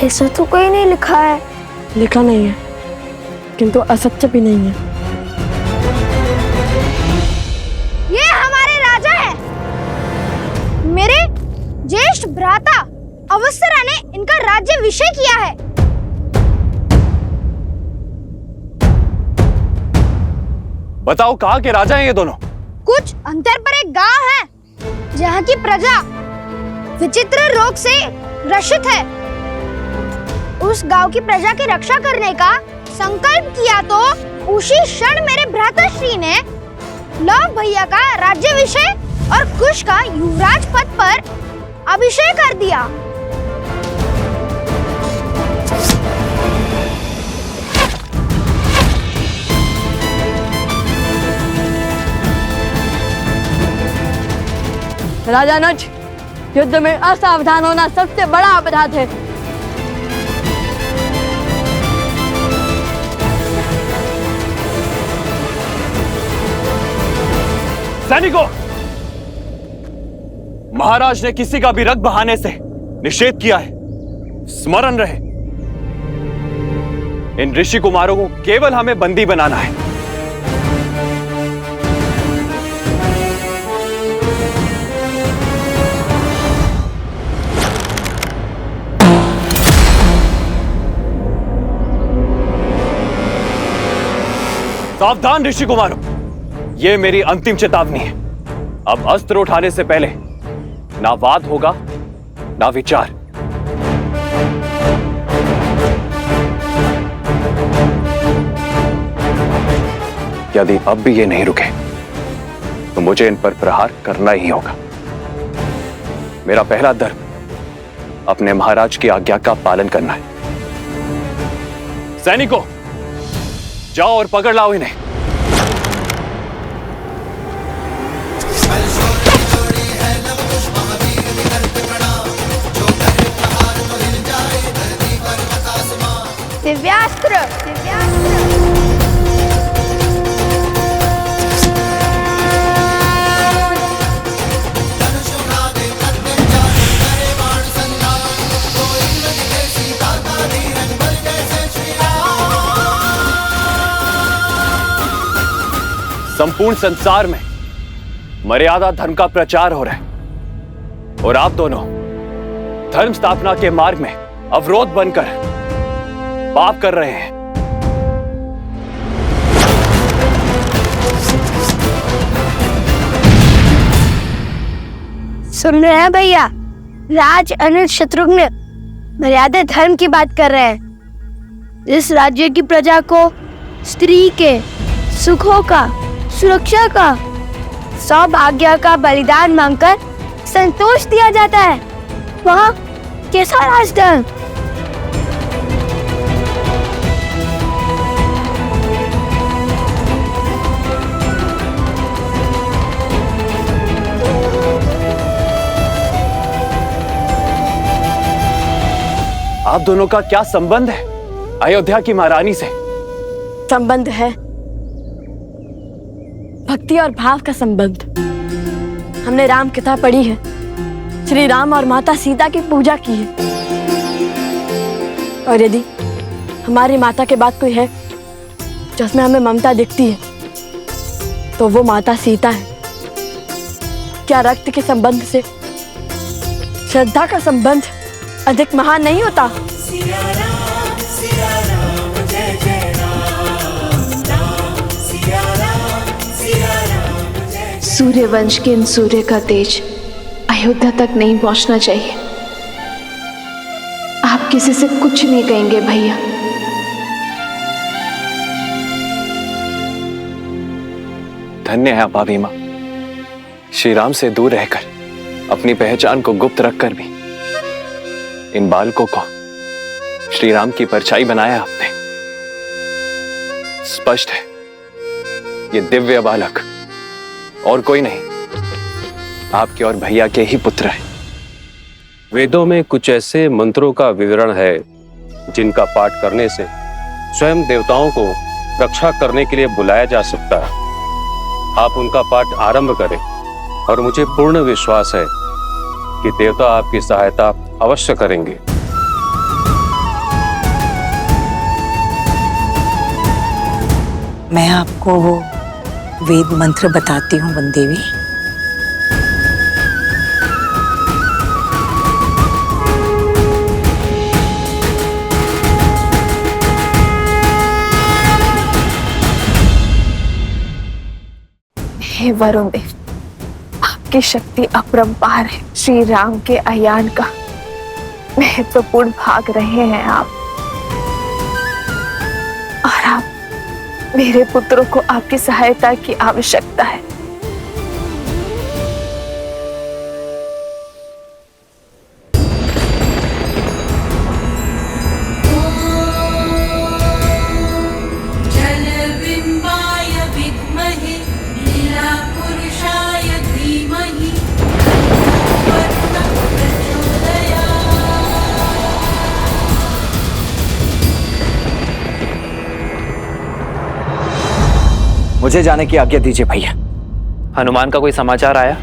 ऐसा तो कहीं नहीं लिखा है। लिखा नहीं है, किंतु असत्य भी नहीं है। ये हमारे राजा हैं। मेरे ज्येष्ठ भ्राता अवसरा ने इनका राज्याभिषेक किया है। बताओ कहां के राजा हैं ये दोनों? कुछ अंतर पर एक गांव है जहाँ की प्रजा विचित्र रोग से ग्रसित है। उस गांव की प्रजा की रक्षा करने का संकल्प किया तो उसी क्षण मेरे भ्राताश्री ने लव भैया का राज्याभिषेक और कुश का युवराज पद पर अभिषेक कर दिया। राजा नच, युद्ध में असावधान होना सबसे बड़ा अपराध है। सैनिकों, महाराज ने किसी का भी रक्त बहाने से निषेध किया है। स्मरण रहे, इन ऋषि कुमारों को केवल हमें बंदी बनाना है। सावधान ऋषि कुमारों, यह मेरी अंतिम चेतावनी है। अब अस्त्र उठाने से पहले ना वाद होगा ना विचार। यदि अब भी ये नहीं रुके तो मुझे इन पर प्रहार करना ही होगा। मेरा पहला धर्म अपने महाराज की आज्ञा का पालन करना है। सैनिकों, जाओ और पकड़ लाओ इन्हें। दिव्यास्त्र, दिव्यास्त्र। संपूर्ण संसार में मर्यादा धर्म का प्रचार हो रहा है और आप दोनों धर्म स्थापना के मार्ग में अवरोध बनकर पाप कर रहे हैं। सुन रहे हैं भैया? राज अनिल शत्रुघ्न मर्यादा धर्म की बात कर रहे हैं। इस राज्य की प्रजा को स्त्री के सुखों का, सुरक्षा का, सौभाग्य का बलिदान मांगकर संतोष दिया जाता है। वहाँ कैसा राजधर्म? आप दोनों का क्या संबंध है अयोध्या की महारानी से? संबंध है भक्ति और भाव का संबंध। हमने राम कथा पढ़ी है, श्री राम और माता सीता की पूजा की है। और यदि हमारी माता के बाद कोई है जिसमें हमें ममता दिखती है तो वो माता सीता है। क्या रक्त के संबंध से श्रद्धा का संबंध अधिक महान नहीं होता? सूर्यवंश के इन सूर्य का तेज अयोध्या तक नहीं पहुंचना चाहिए। आप किसी से कुछ नहीं कहेंगे भैया। धन्य है आप भाभी मां, श्री राम से दूर रहकर अपनी पहचान को गुप्त रखकर भी इन बालकों को श्री राम की परछाई बनाया आपने। स्पष्ट है ये दिव्य बालक और कोई नहीं, आपके और भैया के ही पुत्र हैं। वेदों में कुछ ऐसे मंत्रों का विवरण है जिनका पाठ करने से स्वयं देवताओं को रक्षा करने के लिए बुलाया जा सकता है। आप उनका पाठ आरंभ करें और मुझे पूर्ण विश्वास है कि देवता आपकी सहायता अवश्य करेंगे। मैं आपको वो वेद मंत्र बताती हूँ वन देवी। हे वरुण देव, आपकी शक्ति अपरंपार है। श्री राम के अयान का महत्वपूर्ण भाग रहे हैं आप, और आप मेरे पुत्रों को आपकी सहायता की आवश्यकता है। मुझे जाने की आज्ञा दीजिए भैया। हनुमान का कोई समाचार आया?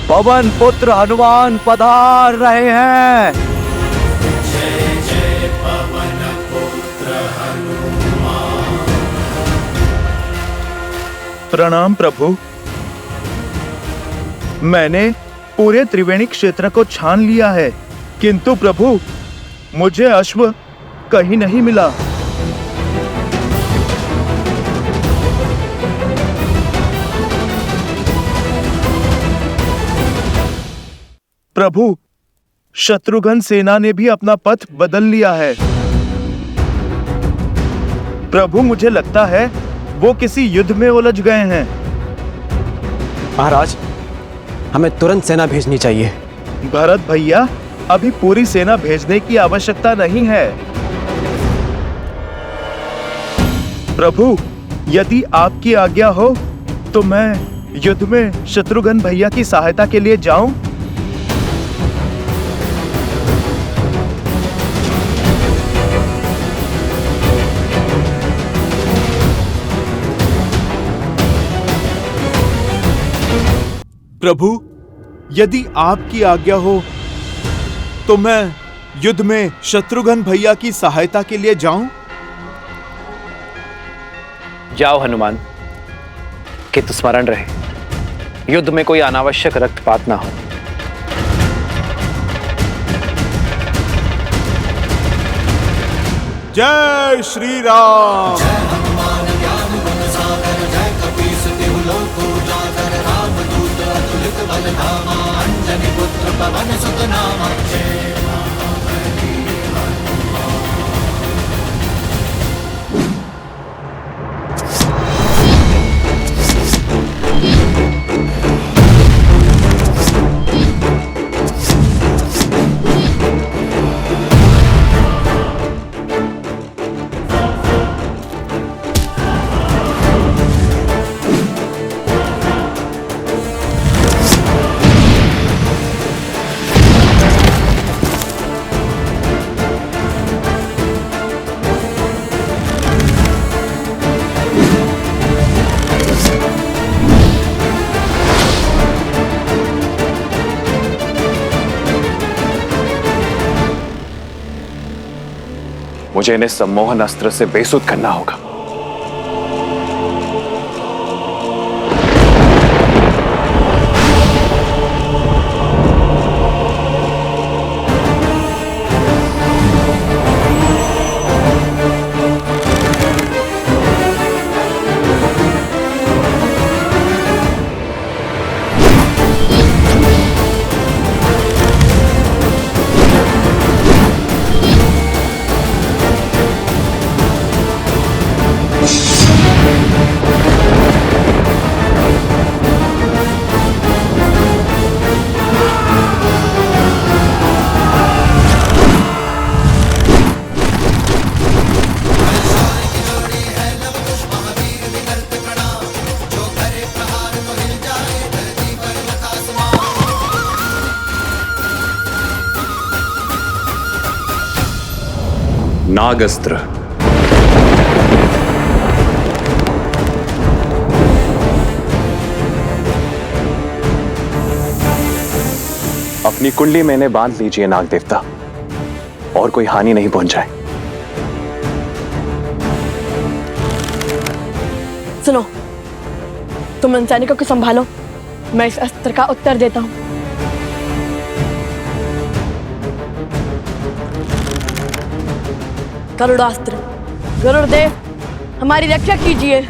पवन पुत्र हनुमान पधार रहे हैं। जय जय पवन पुत्र हनुमान। प्रणाम प्रभु। मैंने पूरे त्रिवेणी क्षेत्र को छान लिया है, किंतु प्रभु मुझे अश्व कहीं नहीं मिला। प्रभु शत्रुघ्न सेना ने भी अपना पथ बदल लिया है। प्रभु मुझे लगता है वो किसी युद्ध में उलझ गए हैं। महाराज, हमें तुरंत सेना भेजनी चाहिए। भरत भैया, अभी पूरी सेना भेजने की आवश्यकता नहीं है। प्रभु यदि आपकी आज्ञा हो तो मैं युद्ध में शत्रुघ्न भैया की सहायता के लिए जाऊं। प्रभु यदि आपकी आज्ञा हो तो मैं युद्ध में शत्रुघ्न भैया की सहायता के लिए जाऊं। जाओ हनुमान, किंतु स्मरण रहे युद्ध में कोई अनावश्यक रक्तपात ना हो। जय श्री राम। मुझे इन्हें सम्मोहन अस्त्र से बेसुध करना होगा। नागस्त्र। अपनी कुंडली मैंने बांध लीजिए नाग देवता, और कोई हानि नहीं पहुंचाए। सुनो, तुम इन सैनिकों को संभालो, मैं इस अस्त्र का उत्तर देता हूं। गरुड़ास्त्र, गरुड़देव हमारी रक्षा कीजिए।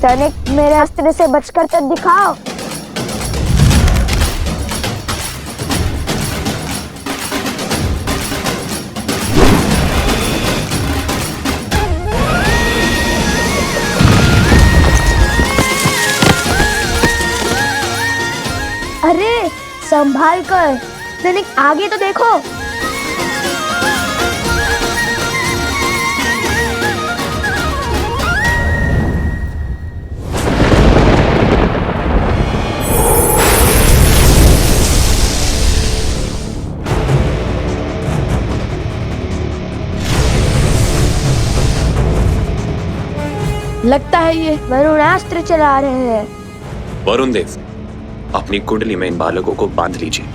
सैनिक, मेरे अस्त्र से बचकर तो दिखाओ। अरे संभाल कर, सैनिक आगे तो देखो। लगता है ये वरुणास्त्र चला रहे हैं। वरुण देव, अपनी कुंडली में इन बालकों को बांध लीजिए।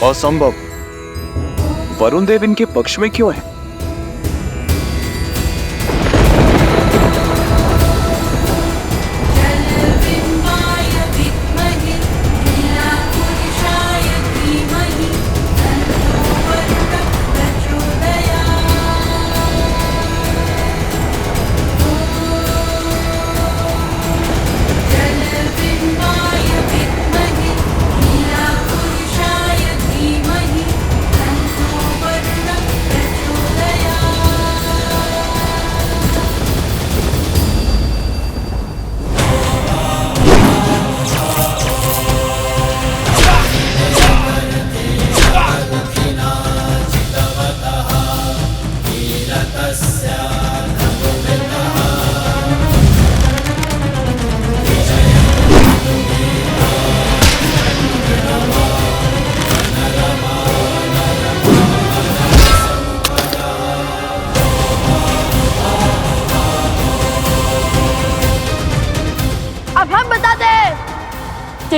असंभव, वरुण देव इनके पक्ष में क्यों है?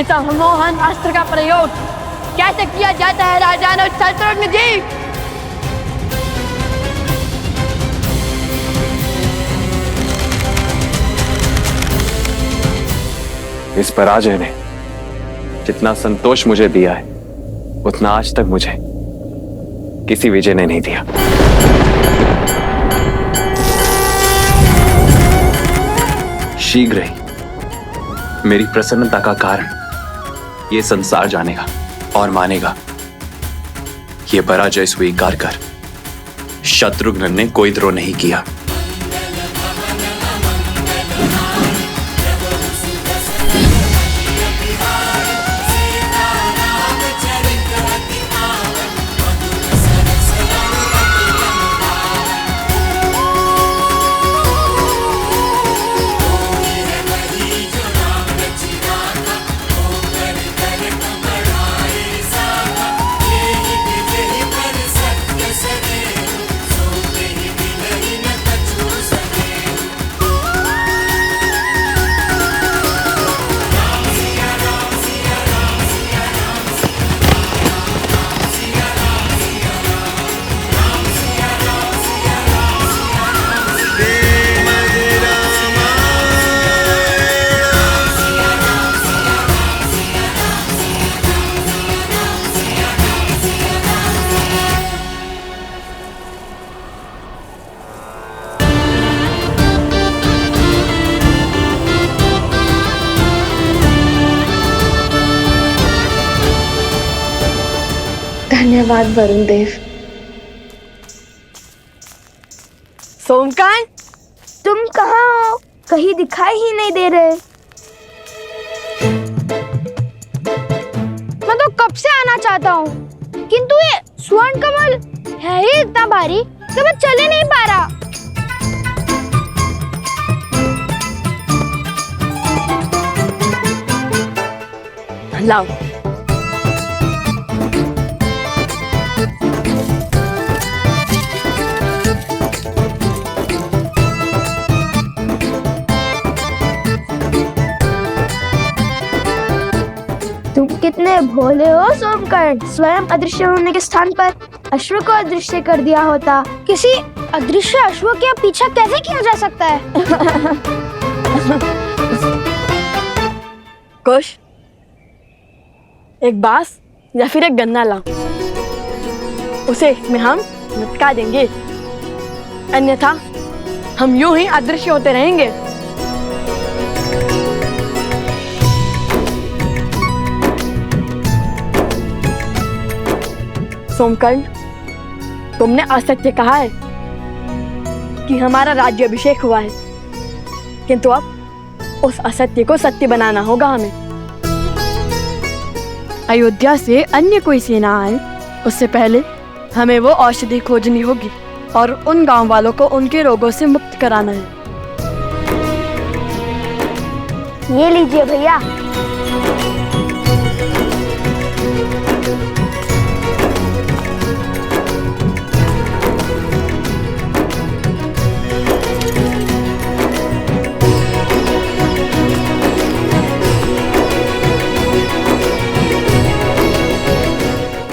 सम्मोहन अस्त्र का प्रयोग कैसे किया जाता है राजानो शत्रुघ्न जी? इस पराजय ने जितना संतोष मुझे दिया है, उतना आज तक मुझे किसी विजय ने नहीं दिया। शीघ्र ही मेरी प्रसन्नता का कारण ये संसार जानेगा और मानेगा। ये पराजय स्वीकार कर शत्रुघ्न ने कोई द्रोह नहीं किया। धन्यवाद वरुण देव। सोमकांत, तुम कहाँ हो? कहीं दिखाई ही नहीं दे रहे। मैं तो कब से आना चाहता हूँ, किंतु ये स्वर्ण कमल है ही इतना भारी कि मैं चल ही नहीं पा रहा। लाओ। तुम कितने भोले हो सोमकर्ण। स्वयं अदृश्य होने के स्थान पर अश्व को अदृश्य कर दिया होता। किसी अदृश्य अश्व के पीछा कैसे किया जा सकता है? कुश, एक बांस या फिर एक गन्ना लाओ, उसे इसमें हम लटका देंगे, अन्यथा हम यूं ही अदृश्य होते रहेंगे। सोमकर्ण, तुमने असत्य कहा है कि हमारा राज्याभिषेक हुआ है, किंतु अब उस असत्य को सत्य बनाना होगा हमें। अयोध्या से अन्य कोई सेना आए उससे पहले हमें वो औषधि खोजनी होगी और उन गांव वालों को उनके रोगों से मुक्त कराना है। ये लीजिए भैया।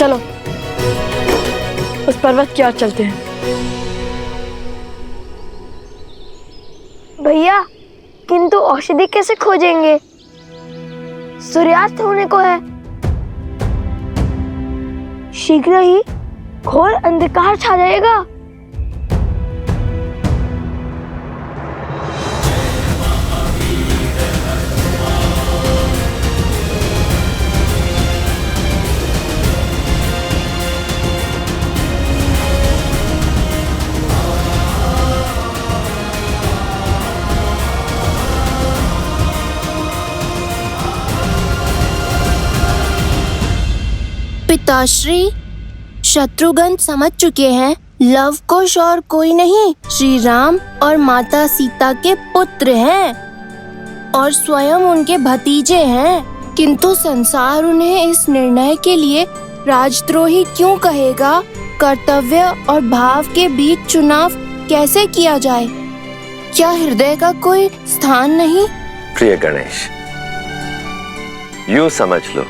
चलो उस पर्वत की ओर चलते हैं। भैया, किंतु औषधि कैसे खोजेंगे? सूर्यास्त होने को है। शीघ्र ही घोर अंधकार छा जाएगा। पिताश्री, शत्रुघ्न समझ चुके हैं लव कुश और कोई नहीं, श्री राम और माता सीता के पुत्र हैं और स्वयं उनके भतीजे हैं। किंतु संसार उन्हें इस निर्णय के लिए राजद्रोही क्यों कहेगा? कर्तव्य और भाव के बीच चुनाव कैसे किया जाए? क्या हृदय का कोई स्थान नहीं? प्रिय गणेश, यूं समझ लो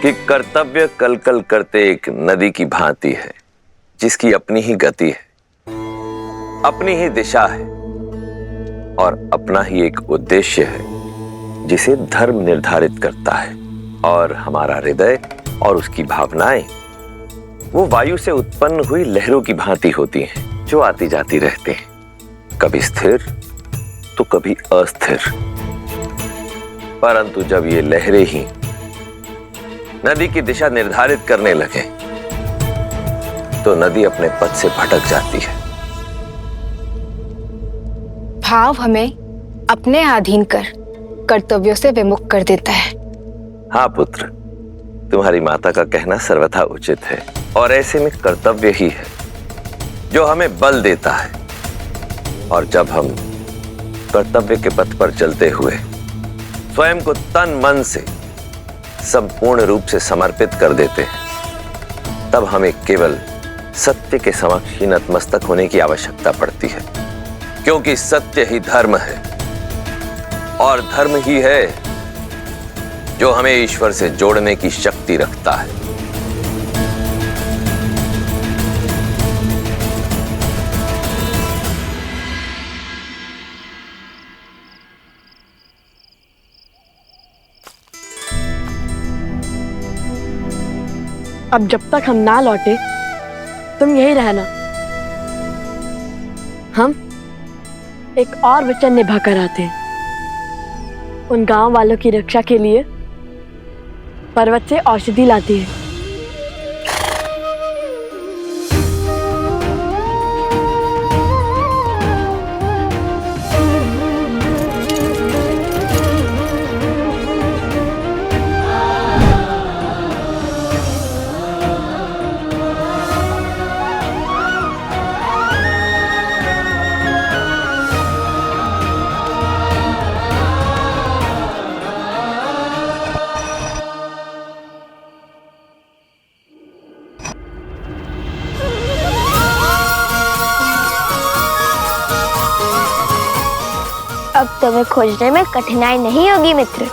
कि कर्तव्य कलकल करते एक नदी की भांति है, जिसकी अपनी ही गति है, अपनी ही दिशा है और अपना ही एक उद्देश्य है, जिसे धर्म निर्धारित करता है। और हमारा हृदय और उसकी भावनाएं वो वायु से उत्पन्न हुई लहरों की भांति होती हैं, जो आती जाती रहते हैं, कभी स्थिर तो कभी अस्थिर। परंतु जब ये लहरें ही नदी की दिशा निर्धारित करने लगे तो नदी अपने पथ से भटक जाती है। भाव हमें अपने अधीन कर कर्तव्यों से विमुख कर देता है। हाँ पुत्र, तुम्हारी माता का कहना सर्वथा उचित है और ऐसे में कर्तव्य ही है जो हमें बल देता है। और जब हम कर्तव्य के पथ पर चलते हुए स्वयं को तन मन से संपूर्ण रूप से समर्पित कर देते हैं, तब हमें केवल सत्य के समक्ष ही नतमस्तक होने की आवश्यकता पड़ती है, क्योंकि सत्य ही धर्म है और धर्म ही है जो हमें ईश्वर से जोड़ने की शक्ति रखता है। अब जब तक हम ना लौटे तुम यही रहना। हम एक और वचन निभा कर आते हैं। उन गांव वालों की रक्षा के लिए पर्वत से औषधि लाती है। तुम्हें खोजने में कठिनाई नहीं होगी मित्र।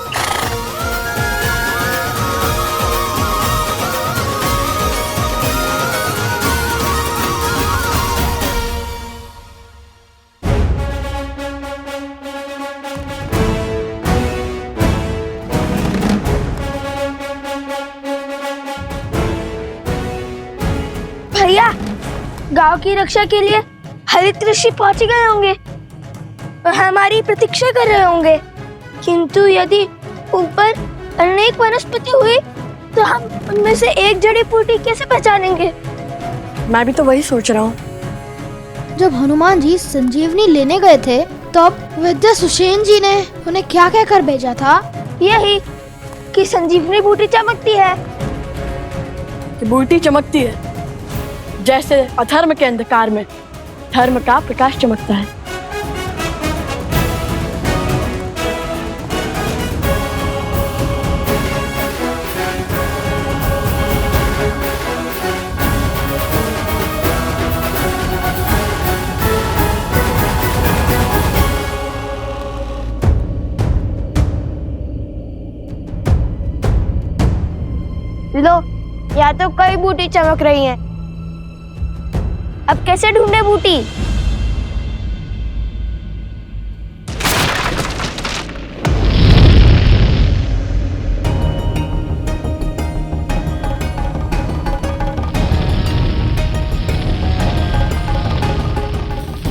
भैया, गांव की रक्षा के लिए हरित ऋषि पहुंच गए होंगे और हमारी प्रतीक्षा कर रहे होंगे, किंतु यदि ऊपर अनेक वनस्पति हुई तो हम उनमें से एक जड़ी बूटी कैसे पहचानेंगे? मैं भी तो वही सोच रहा हूँ। जब हनुमान जी संजीवनी लेने गए थे तब वैद्य सुषेण जी ने उन्हें क्या कहकर भेजा था? यही कि संजीवनी बूटी चमकती है। बूटी चमकती है जैसे अधर्म के अंधकार में धर्म का प्रकाश चमकता है। लो, यहाँ तो कई बूटी चमक रही हैं। अब कैसे ढूंढे बूटी?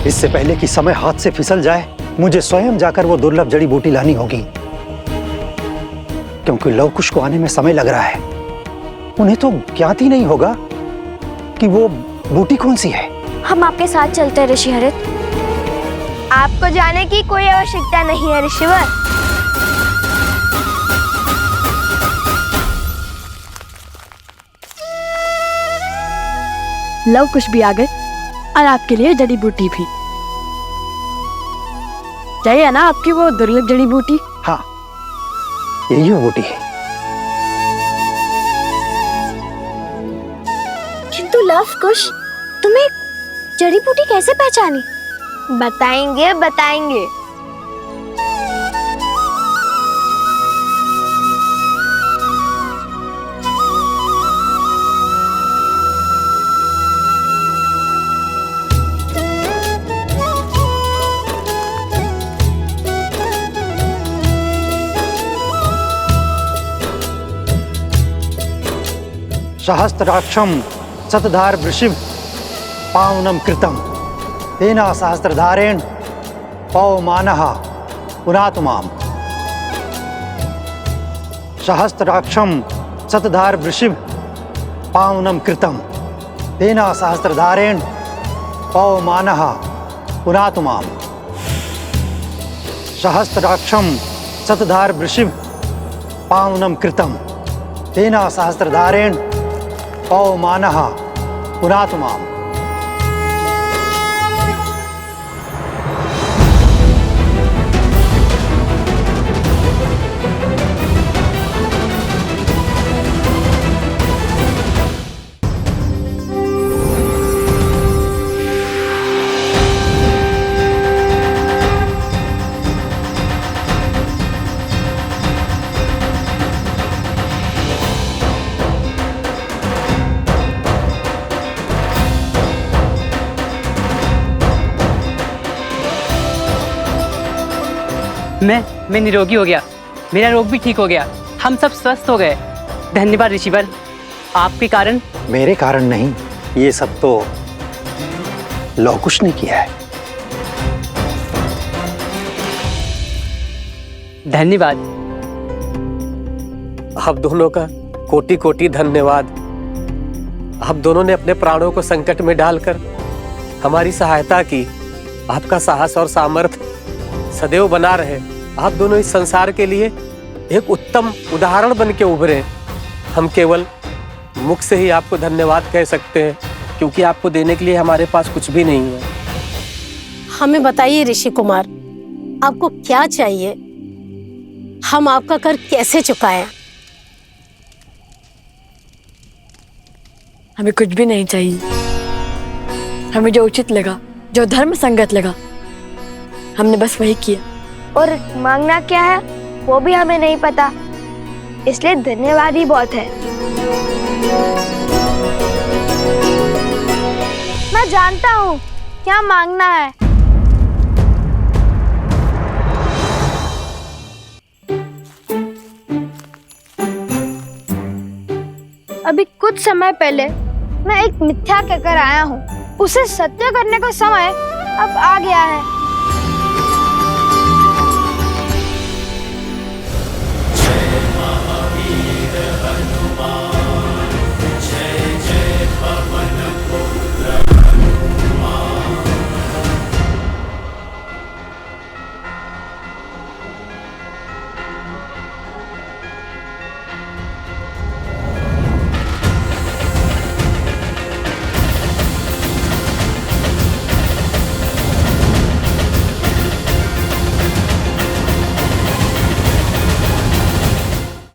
इससे पहले कि समय हाथ से फिसल जाए, मुझे स्वयं जाकर वो दुर्लभ जड़ी बूटी लानी होगी, क्योंकि लवकुश को आने में समय लग रहा है। उन्हें तो ज्ञात ही नहीं होगा कि वो बूटी कौन सी है। हम आपके साथ चलते हैं ऋषि हरित। आपको जाने की कोई आवश्यकता नहीं है ऋषिवर। लव कुश भी आ गए और आपके लिए जड़ी बूटी भी। चाहिए ना आपकी वो दुर्लभ जड़ी बूटी? हाँ, यही वो बूटी है। किंतु लव कुश, तुम्हें जड़ी बूटी कैसे पहचानी? बताएंगे बताएंगे। सहस्त्राक्षम शतधार वृषिभ पावनम कृतम तेना सहस्त्रधारेण पवमानः पुनातु माम। सहस्त्राक्षम शतधार वृषिभ पावनम कृतम तेना सहस्त्रधारेण पवमानः पुनातु माम। सहस्त्राक्षम शतधार वृषिभ पावनम कृतम तेना सहस्त्रधारेण पवमानः पुनातु माम। मैं निरोगी हो गया, मेरा रोग भी ठीक हो गया, हम सब स्वस्थ हो गए। धन्यवाद ऋषिवर, आपके कारण। मेरे कारण नहीं, ये सब तो लवकुश ने किया है। धन्यवाद। आप दोनों का कोटि कोटि धन्यवाद। आप दोनों ने अपने प्राणों को संकट में डालकर हमारी सहायता की। आपका साहस और सामर्थ्य सदैव बना रहे। आप दोनों इस संसार के लिए एक उत्तम उदाहरण बन के उभरे। हम केवल मुख से ही आपको धन्यवाद कह सकते हैं, क्योंकि आपको देने के लिए हमारे पास कुछ भी नहीं है। हमें बताइए ऋषि कुमार, आपको क्या चाहिए? हम आपका कर कैसे चुकाएं? हमें कुछ भी नहीं चाहिए। हमें जो उचित लगा, जो धर्म संगत लगा, हमने बस वही किया। और मांगना क्या है वो भी हमें नहीं पता, इसलिए धन्यवाद ही बहुत है। मैं जानता हूँ क्या मांगना है। अभी कुछ समय पहले मैं एक मिथ्या कहकर आया हूँ, उसे सत्य करने का समय अब आ गया है।